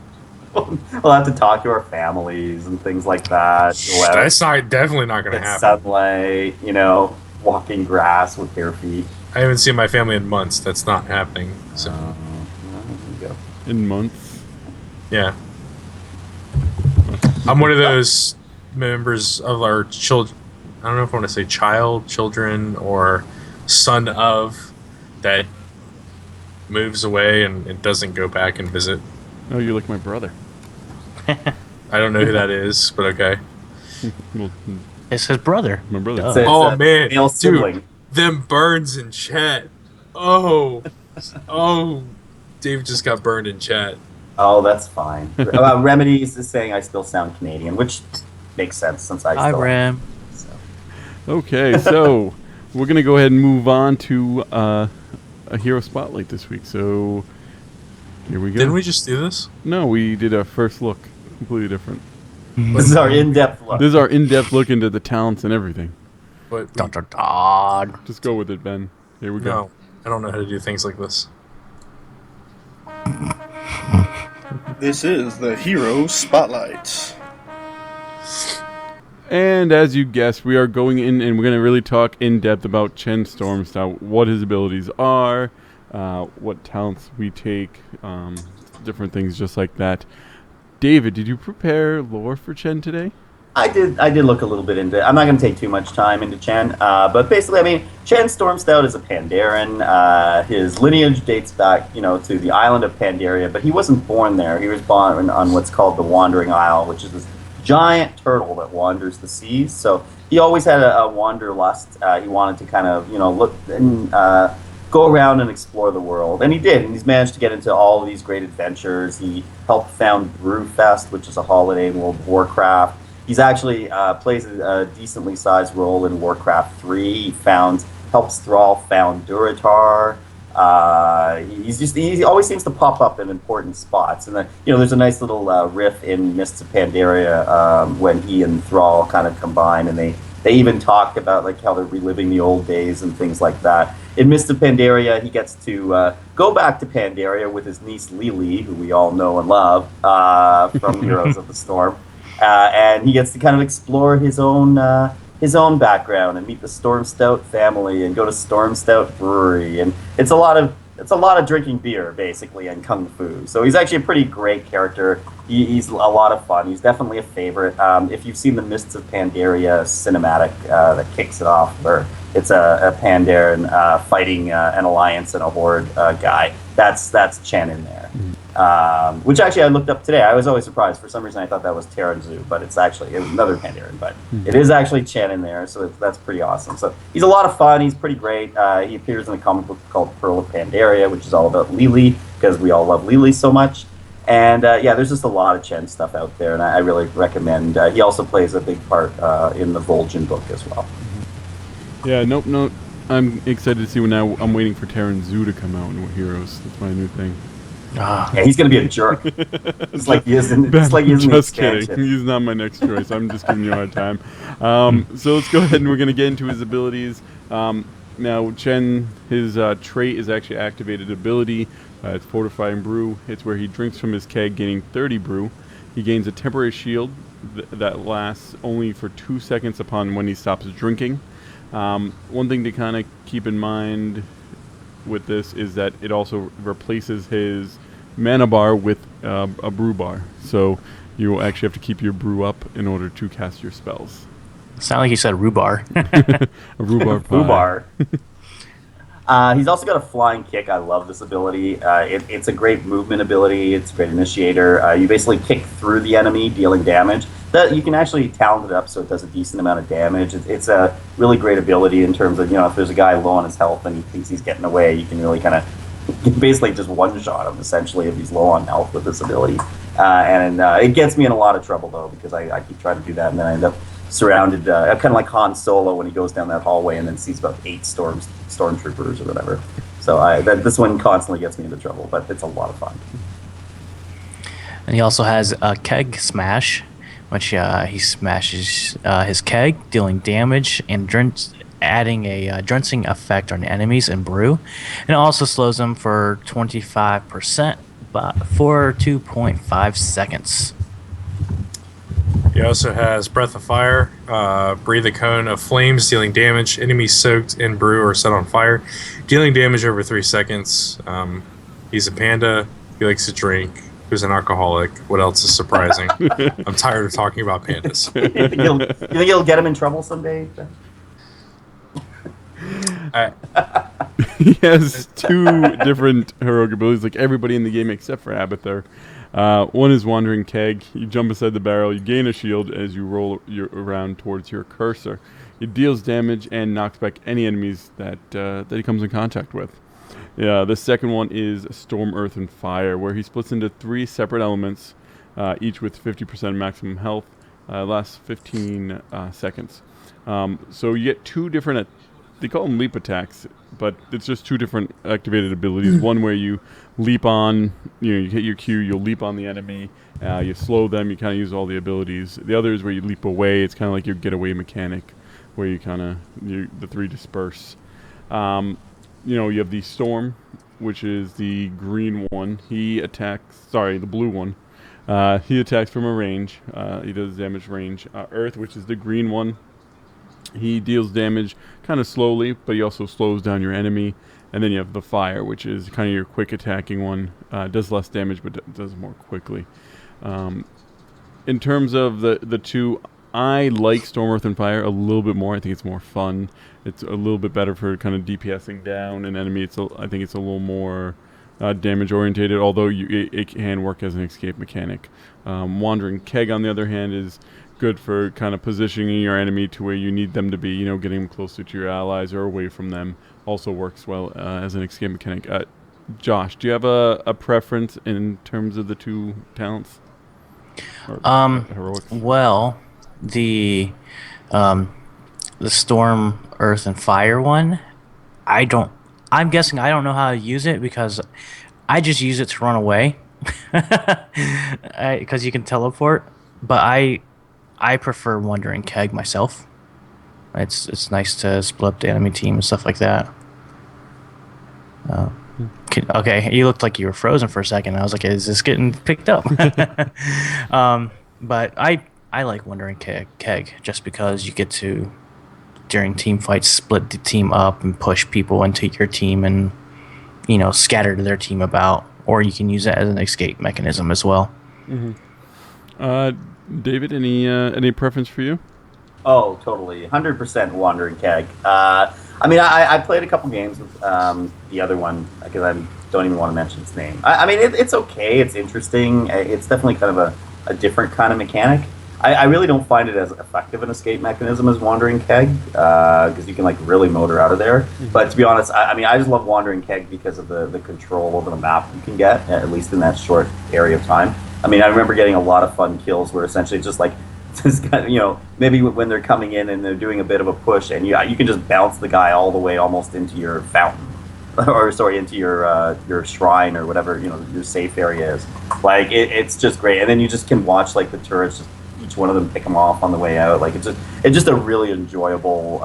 We'll have to talk to our families and things like that. Go out, That's definitely not going to get happen. sunlight, you know, walking grass with bare feet. I haven't seen my family in months. That's not happening. So There you go. In months. yeah, I'm one of those members of our children. I don't know if I want to say children, or son of, that moves away and it doesn't go back and visit. Oh, you're like my brother. I don't know who that is, but okay. Well, It's his brother. my brother. Duh. It's Oh, a man, male dude. sibling. them burns in chat. Oh, Dave just got burned in chat. Oh, that's fine. Remedies is saying I still sound Canadian, which makes sense since I Hi, still Ram. So. Okay, so we're going to go ahead and move on to a hero spotlight this week. So here we go. Didn't we just do this? No, we did a first look. Completely different. This is our in-depth look. This is our in-depth look into the talents and everything. But Dun, dun, dun. Just go with it, Ben. Here we go. no, I don't know how to do things like this. This is the Hero Spotlight. And as you guessed, we are going in and we're going to really talk in depth about Chen Stormstout, what his abilities are, what talents we take, different things just like that. David, did you prepare lore for Chen today? I did look a little bit into it. I'm not going to take too much time into Chen, but basically, I mean, Chen Stormstout is a Pandaren. His lineage dates back, to the island of Pandaria, but he wasn't born there. He was born on what's called the Wandering Isle, which is this giant turtle that wanders the seas. So he always had a wanderlust. He wanted to kind of, look and go around and explore the world, and he did. And he's managed to get into all of these great adventures. He helped found Brewfest, which is a holiday in World of Warcraft. He's actually plays a decently sized role in Warcraft 3. He helps Thrall found Durotar. He always seems to pop up in important spots. And then, there's a nice little riff in Mists of Pandaria when he and Thrall kind of combine, and they even talk about like how they're reliving the old days and things like that. In Mists of Pandaria, he gets to go back to Pandaria with his niece Lily, who we all know and love from Heroes of the Storm. And he gets to kind of explore his own background and meet the Stormstout family and go to Stormstout Brewery, and it's a lot of drinking beer basically and kung fu. So he's actually a pretty great character. He's a lot of fun. He's definitely a favorite. If you've seen the Mists of Pandaria cinematic that kicks it off, where it's a Pandaren fighting an alliance and a horde guy, that's Chen in there. Which actually I looked up today. I was always surprised. For some reason I thought that was Terranzu, but it was another Pandaren. But it is actually Chen in there, so that's pretty awesome. So he's a lot of fun. He's pretty great. He appears in a comic book called Pearl of Pandaria, which is all about Lily, because we all love Lily so much. And there's just a lot of Chen stuff out there, and I really recommend. He also plays a big part in the Vol'jin book as well. Yeah, nope. I'm excited to see when now. I'm waiting for Terranzu to come out in Heroes. That's my new thing. Yeah, he's gonna be a jerk. It's like he isn't. It's like he isn't. Just kidding. He's not my next choice. I'm just giving you a hard time. So let's go ahead and we're gonna get into his abilities. Now Chen, his trait is actually activated ability. It's Fortifying Brew. It's where he drinks from his keg, gaining 30 brew. He gains a temporary shield that lasts only for 2 seconds upon when he stops drinking. One thing to kind of keep in mind with this is that it also replaces his mana bar with a brew bar. So you will actually have to keep your brew up in order to cast your spells. Sound like you said rhubarb. A rhubarb pie. Rhubarb. He's also got a flying kick. I love this ability. It's a great movement ability. It's a great initiator. You basically kick through the enemy, dealing damage. That you can actually talent it up so it does a decent amount of damage. It's a really great ability in terms of, if there's a guy low on his health and he thinks he's getting away, you can really kind of basically just one-shot him, essentially, if he's low on health with this ability. And it gets me in a lot of trouble, though, because I keep trying to do that, and then I end up surrounded, kind of like Han Solo when he goes down that hallway and then sees about 8 stormtroopers or whatever. So this one constantly gets me into trouble, but it's a lot of fun. And he also has a keg smash, which he smashes his keg, dealing damage and adding a drenching effect on enemies and brew. And it also slows them for 25%, but for 2.5 seconds. He also has Breath of Fire, breathe a cone of flames, dealing damage. Enemies soaked in brew or set on fire, dealing damage over 3 seconds. He's a panda. He likes to drink. Who's an alcoholic. What else is surprising? I'm tired of talking about pandas. You think it'll get him in trouble someday? He has 2 different heroic abilities, like everybody in the game except for Abathur. One is Wandering Keg. You jump inside the barrel. You gain a shield as you roll around towards your cursor. It deals damage and knocks back any enemies that he comes in contact with. Yeah, the second one is Storm, Earth, and Fire, where he splits into 3 separate elements, each with 50% maximum health. Lasts 15 seconds. So you get 2 different, they call them leap attacks, but it's just 2 different activated abilities. One where you leap on, you hit your Q, you'll leap on the enemy, you slow them, you kind of use all the abilities. The other is where you leap away. It's kind of like your getaway mechanic, where you kind of, the 3 disperse. You have the Storm, which is the green one. He attacks, the blue one. He attacks from a range. He does damage range. Earth, which is the green one. He deals damage kind of slowly, but he also slows down your enemy. And then you have the Fire, which is kind of your quick attacking one. Does less damage, but does more quickly. In terms of the 2, I like Storm, Earth, and Fire a little bit more. I think it's more fun. It's a little bit better for kind of DPSing down an enemy. I think it's a little more damage orientated, although it can work as an escape mechanic. Wandering Keg, on the other hand, is good for kind of positioning your enemy to where you need them to be, getting them closer to your allies or away from them. Also works well as an escape mechanic. Josh, do you have a preference in terms of the 2 talents? Heroics? Well, the Storm, Earth, and Fire one, I'm guessing I don't know how to use it because I just use it to run away because you can teleport. But I prefer Wandering Keg myself. It's nice to split up the enemy team and stuff like that. Okay, you looked like you were frozen for a second. I was like, is this getting picked up? But I like Wandering Keg just because you get to, during team fights, split the team up and push people into your team and, scatter their team about. Or you can use it as an escape mechanism as well. Mm-hmm. David, any preference for you? Oh, totally. 100% Wandering Keg. I played a couple games with the other one because I don't even want to mention its name. It's okay. It's interesting. It's definitely kind of a different kind of mechanic. I really don't find it as effective an escape mechanism as Wandering Keg because you can really motor out of there. Mm-hmm. But to be honest, I just love Wandering Keg because of the control over the map you can get, at least in that short area of time. I remember getting a lot of fun kills where essentially just maybe when they're coming in and they're doing a bit of a push and you can just bounce the guy all the way almost into your fountain. Into your shrine or whatever your safe area is. It's just great, and then you just can watch the turrets, just each one of them pick them off on the way out. It's just a really enjoyable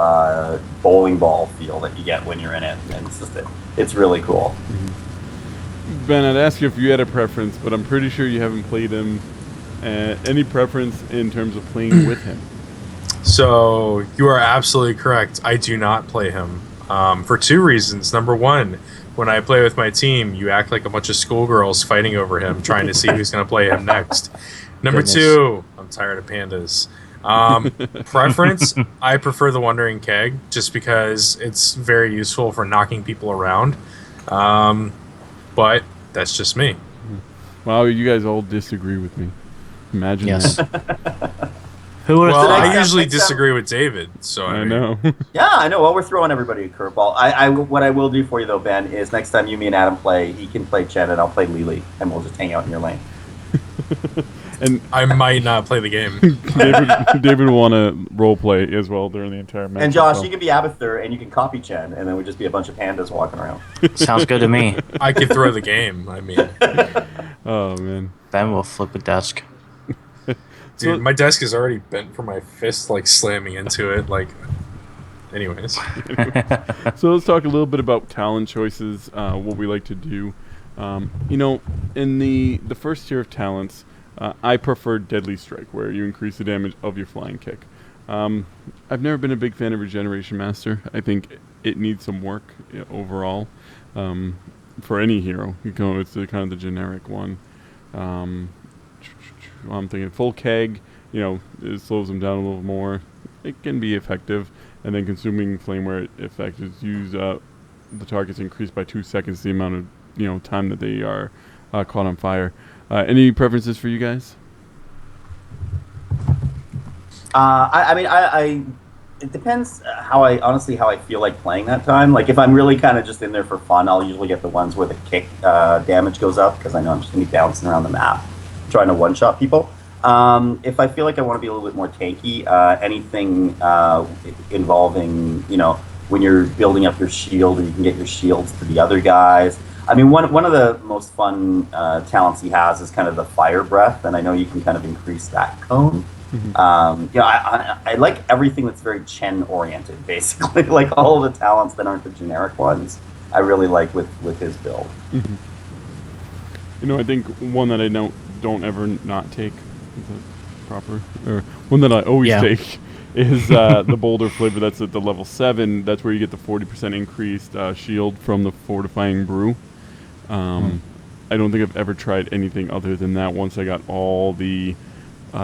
bowling ball feel that you get when you're in it, and it's really cool. Mm-hmm. Ben, I'd ask you if you had a preference, but I'm pretty sure you haven't played him. Any preference in terms of playing with him? So you are absolutely correct. I do not play him. For 2 reasons. Number 1, when I play with my team, you act like a bunch of schoolgirls fighting over him, trying to see who's going to play him next. Number 2, I'm tired of pandas. Preference, I prefer the Wandering Keg, just because it's very useful for knocking people around. But that's just me. Wow, you guys all disagree with me. Imagine that. I usually disagree with David, so I know. Yeah, I know. Well, we're throwing everybody a curveball. What I will do for you though, Ben, is next time you, me, and Adam play, he can play Chen and I'll play Lily, and we'll just hang out in your lane. And I might not play the game. David will want to role play as well during the entire match. And Josh, you can be Abathur and you can copy Chen, and then we'd just be a bunch of pandas walking around. Sounds good to me. I could throw the game. Oh man. Ben will flip a desk. Dude, my desk is already bent from my fist slamming into it. Anyways. So let's talk a little bit about talent choices, what we like to do. In the first tier of talents, I prefer Deadly Strike, where you increase the damage of your flying kick. I've never been a big fan of Regeneration Master. I think it needs some work overall for any hero. It's kind of the generic one. I'm thinking full keg, it slows them down a little more. It can be effective. And then consuming flame where effect is used, the target's increased by 2 seconds the amount of time that they are caught on fire. Any preferences for you guys? it depends how I feel like playing that time. Like if I'm really kind of just in there for fun, I'll usually get the ones where the kick damage goes up because I know I'm just gonna be bouncing around the map trying to one shot people. If I feel like I want to be a little bit more tanky, anything involving when you're building up your shield, or you can get your shields to the other guys. I mean, one of the most fun talents he has is kind of the fire breath, and I know you can kind of increase that cone. I like everything that's very Chen oriented, basically. Like all of the talents that aren't the generic ones, I really like with his build. I think one that I don't ever not take, is that proper? Or one that I always take is the boulder flavor. That's at the level 7. That's where you get the 40% increased shield from the fortifying brew. I don't think I've ever tried anything other than that once I got all the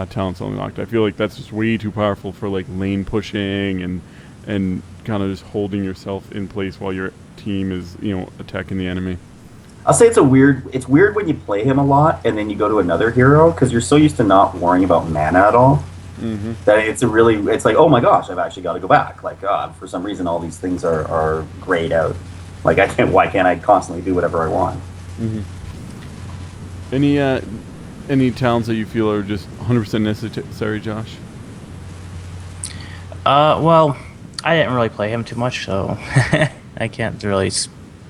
talents unlocked. I feel like that's just way too powerful for like lane pushing and kind of just holding yourself in place while your team is attacking the enemy. I'll say it's weird when you play him a lot and then you go to another hero because you're so used to not worrying about mana at all. That it's like, oh my gosh, I've actually got to go back. Like, for some reason, all these things are grayed out. Like, why can't I constantly do whatever I want? Any talents that you feel are just 100% necessary, Josh? Well, I didn't really play him too much, so I can't really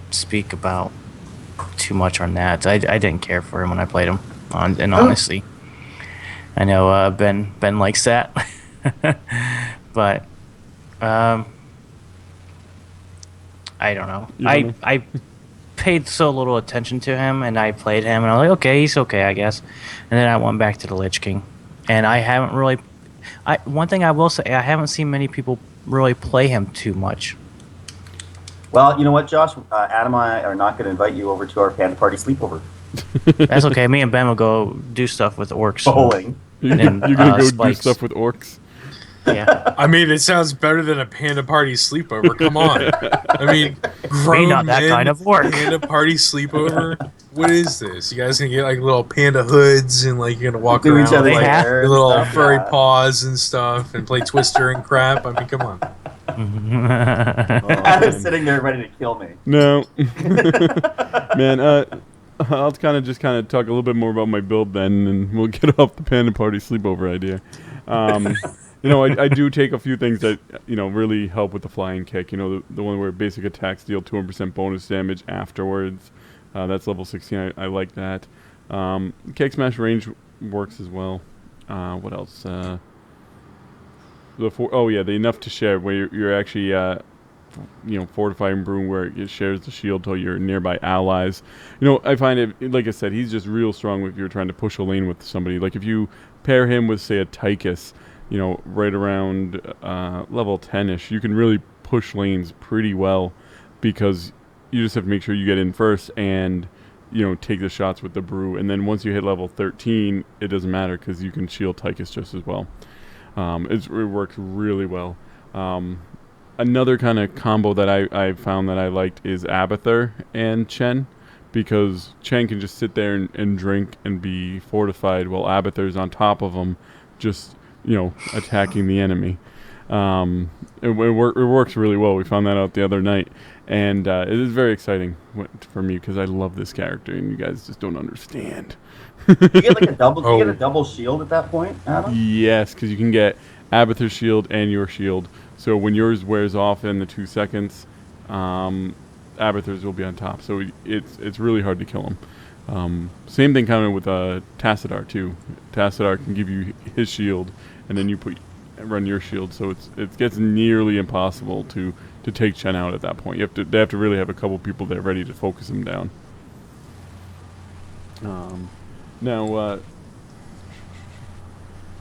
speak about too much on that. I didn't care for him when I played him, honestly. I know Ben likes that, but I don't know. I paid so little attention to him, and I played him, and I was like, okay, he's okay, I guess. And then I went back to the Lich King, and I haven't really. One thing I will say, I haven't seen many people really play him too much. Well, you know what, Josh? Adam and I are not going to invite you over to our Panda Party sleepover. That's okay. Me and Ben will go do stuff with orcs. Bowling. You're going to go spikes. Do stuff with orcs? Yeah. I mean, it sounds better than a Panda Party sleepover. Come on. I mean, grown not that men, kind of orc. Panda Party sleepover? What is this? You guys gonna get like little panda hoods and like you're gonna walk Do around each other's with like hair your little and stuff, furry yeah. paws and stuff and play Twister and crap? I mean, come on. Adam's sitting there ready to kill me. No. Man, I'll kind of talk a little bit more about my build then, and we'll get off the Panda Party sleepover idea. I do take a few things that, really help with the flying kick. The one where basic attacks deal 200% bonus damage afterwards. That's level 16. I like that. Kick smash range works as well. What else? The enough to share, where you're actually fortifying broom, where it shares the shield to your nearby allies. I find it, like I said, he's just real strong if you're trying to push a lane with somebody. Like if you pair him with, say, a Tychus, right around level 10ish, you can really push lanes pretty well because you just have to make sure you get in first and take the shots with the brew, and then once you hit level 13, it doesn't matter because you can shield Tychus just as well. It works really well. Another kind of combo that I found that I liked is Abathur and Chen, because Chen can just sit there and drink and be fortified while Abathur's on top of him, just attacking the enemy. It works really well. We found that out the other night, and it is very exciting for me because I love this character, and you guys just don't understand. You get like a double. You get a double shield at that point, Adam. Yes, because you can get Abathur's shield and your shield. So when yours wears off in the 2 seconds, Abathur's will be on top. So it's really hard to kill him. Same thing kind of with Tassadar too. Tassadar can give you his shield, and then you run your shield. So it gets nearly impossible to take Chen out at that point. They have to really have a couple people there ready to focus him down. Now,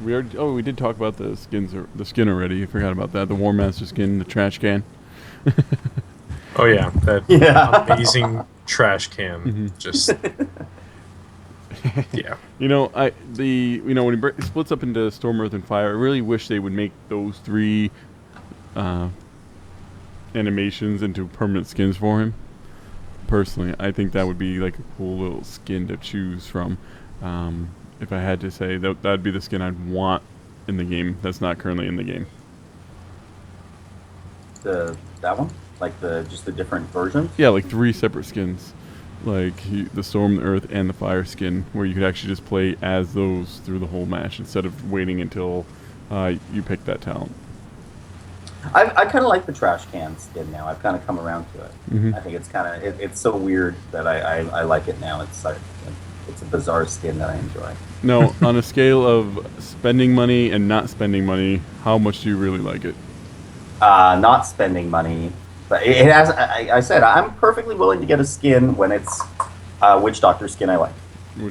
we did talk about the skin already. I forgot about that. The War Master skin, the trash can. Oh yeah, that amazing trash can. Mm-hmm. Just yeah. When he splits up into Storm, Earth, and Fire, I really wish they would make those 3 animations into permanent skins for him. Personally, I think that would be like a cool little skin to choose from. If I had to say, that'd be the skin I'd want in the game that's not currently in the game. That one, like just the different versions. Yeah, like 3 separate skins, like the Storm, the Earth, and the Fire skin, where you could actually just play as those through the whole match instead of waiting until you pick that talent. I kind of like the trash can skin now. I've kind of come around to it. Mhm. I think it's kind of it's so weird that I like it now. It's a bizarre skin that I enjoy. Now, on a scale of spending money and not spending money, how much do you really like it? Not spending money, but it has. I said I'm perfectly willing to get a skin when it's a Witch Doctor skin I like.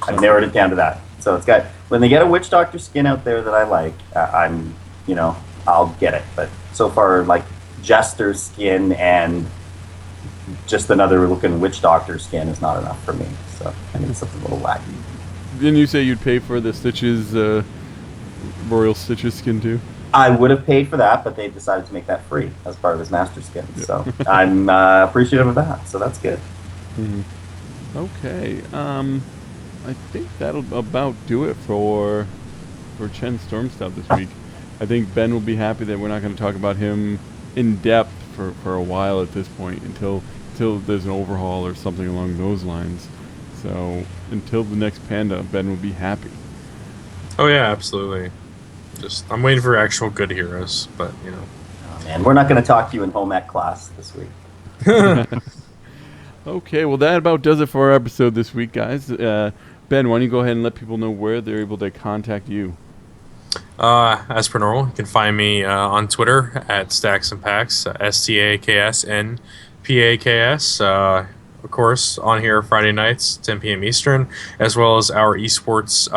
I've narrowed it down to that. So it's got when they get a Witch Doctor skin out there that I like, I'll get it. But so far, like Jester skin and just another looking Witch Doctor skin is not enough for me. So I think it's a little wacky. Didn't you say you'd pay for the Stitches, Royal Stitches skin too? I would have paid for that, but they decided to make that free as part of his master skin. So I'm appreciative of that. So that's good. Mm-hmm. Okay. I think that'll about do it for Chen Stormstout this week. I think Ben will be happy that we're not going to talk about him in depth for a while at this point until there's an overhaul or something along those lines. So until the next Panda, Ben will be happy. Oh yeah, absolutely. I'm waiting for actual good heroes, but you know. Oh man, we're not going to talk to you in home ec class this week. Okay, well that about does it for our episode this week, guys. Ben, why don't you go ahead and let people know where they're able to contact you? As per normal, you can find me on Twitter at Stacks and Packs, STAKSNPAKS. Of course, on here Friday nights, 10 p.m. Eastern, as well as our esports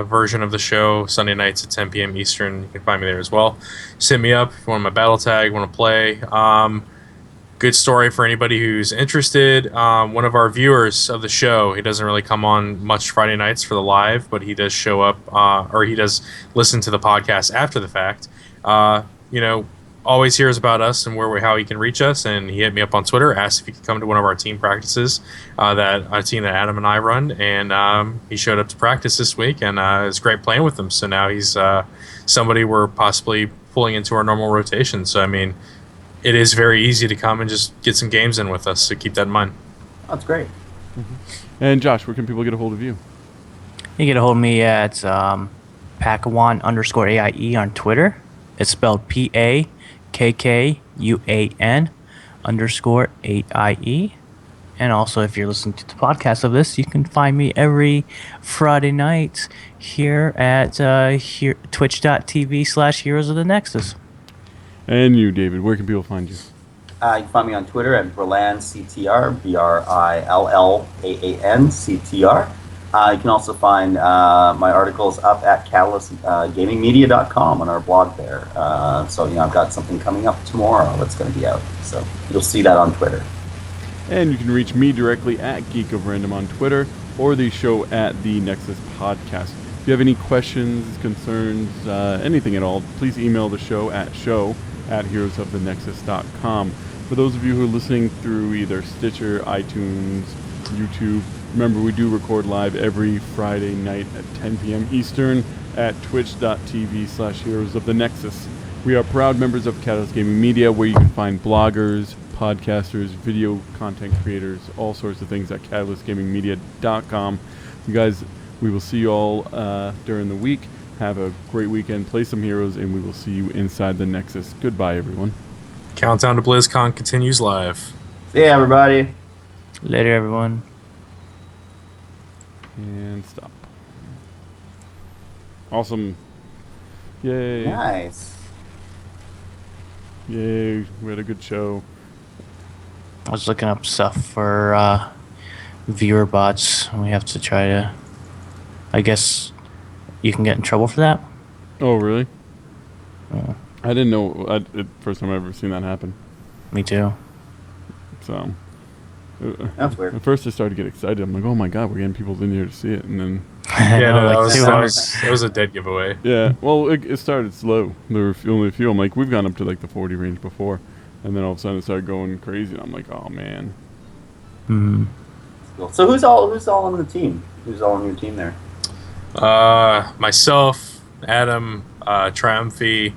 version of the show, Sunday nights at 10 p.m. Eastern. You can find me there as well. Just hit me up if you want my battle tag, want to play. Good story for anybody who's interested. One of our viewers of the show, he doesn't really come on much Friday nights for the live, but he does show up, or he does listen to the podcast after the fact. Always hears about us and how he can reach us, and he hit me up on Twitter, asked if he could come to one of our team practices, a team that Adam and I run, and he showed up to practice this week, and it's great playing with him. So now he's somebody we're possibly pulling into our normal rotation. So I mean, it is very easy to come and just get some games in with us. So keep that in mind. That's great. Mm-hmm. And Josh, where can people get a hold of you? You get a hold of me at Pakawan_AIE on Twitter. It's spelled PAKKUAN_8IE. And also, if you're listening to the podcast of this, you can find me every Friday night here at twitch.tv/Heroes of the Nexus. And you, David, where can people find you? You can find me on Twitter at BrillanCTR, BRILLAANCTR. You can also find my articles up at CatalystGamingMedia.com on our blog there. So I've got something coming up tomorrow that's going to be out. So you'll see that on Twitter. And you can reach me directly at Geek of Random on Twitter or the show at the Nexus Podcast. If you have any questions, concerns, anything at all, please email the show at heroesofTheNexus.com. For those of you who are listening through either Stitcher, iTunes, YouTube, remember we do record live every Friday night at 10 p.m. Eastern at twitch.tv/Heroes of the Nexus. We are proud members of Catalyst Gaming Media, where you can find bloggers, podcasters, video content creators, all sorts of things at catalystgamingmedia.com. You guys, we will see you all during the week. Have a great weekend, play some heroes, and we will see you inside the Nexus. Goodbye, everyone. Countdown to BlizzCon continues live. See ya, everybody. Later, everyone. And stop. Awesome. Yay. Nice. Yay. We had a good show. I was looking up stuff for viewer bots. We have to try to... I guess you can get in trouble for that? Oh, really? I didn't know. First time I've ever seen that happen. Me too. So... That's weird. At first I started to get excited. I'm like, oh my god, we're getting people in here to see it. And then... that was a dead giveaway. Yeah, well, it started slow. There were only a few. I'm like, we've gone up to like the 40 range before. And then all of a sudden it started going crazy. And I'm like, oh man. Mm-hmm. Cool. So who's all on the team? Who's all on your team there? Myself, Adam, Triumphy,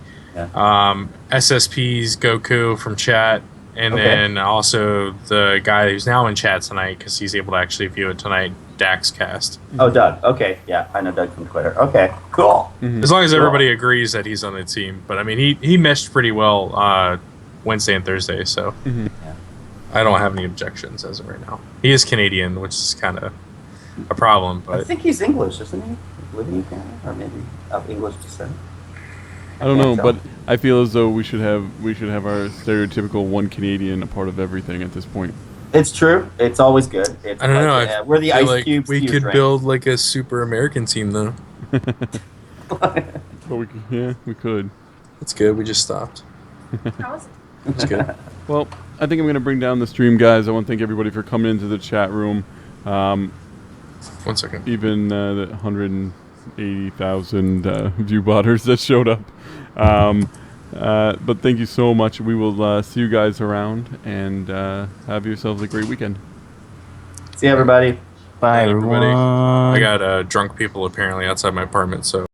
SSP's Goku from chat, and then also the guy who's now in chat tonight because he's able to actually view it tonight, Daxcast. Oh, Doug. Okay, yeah, I know Doug from Twitter. Okay, cool. As long as everybody agrees that he's on the team. But I mean, he meshed pretty well Wednesday and Thursday, so I don't have any objections as of right now. He is Canadian, which is kind of a problem. But I think he's English, isn't he? Living in Canada, or maybe of English descent. I don't know, but I feel as though we should have our stereotypical one Canadian a part of everything at this point. It's true. It's always good. It's I don't know. we're the I feel ice like cubes. we could build like a super American team, though. But we could. That's good. We just stopped. That's good. Well, I think I'm going to bring down the stream, guys. I want to thank everybody for coming into the chat room. 1 second. Even the 180,000 view botters that showed up. But thank you so much. We will see you guys around, and have yourselves a great weekend. See everybody. Bye, everybody. everyone. I got drunk people apparently outside my apartment, so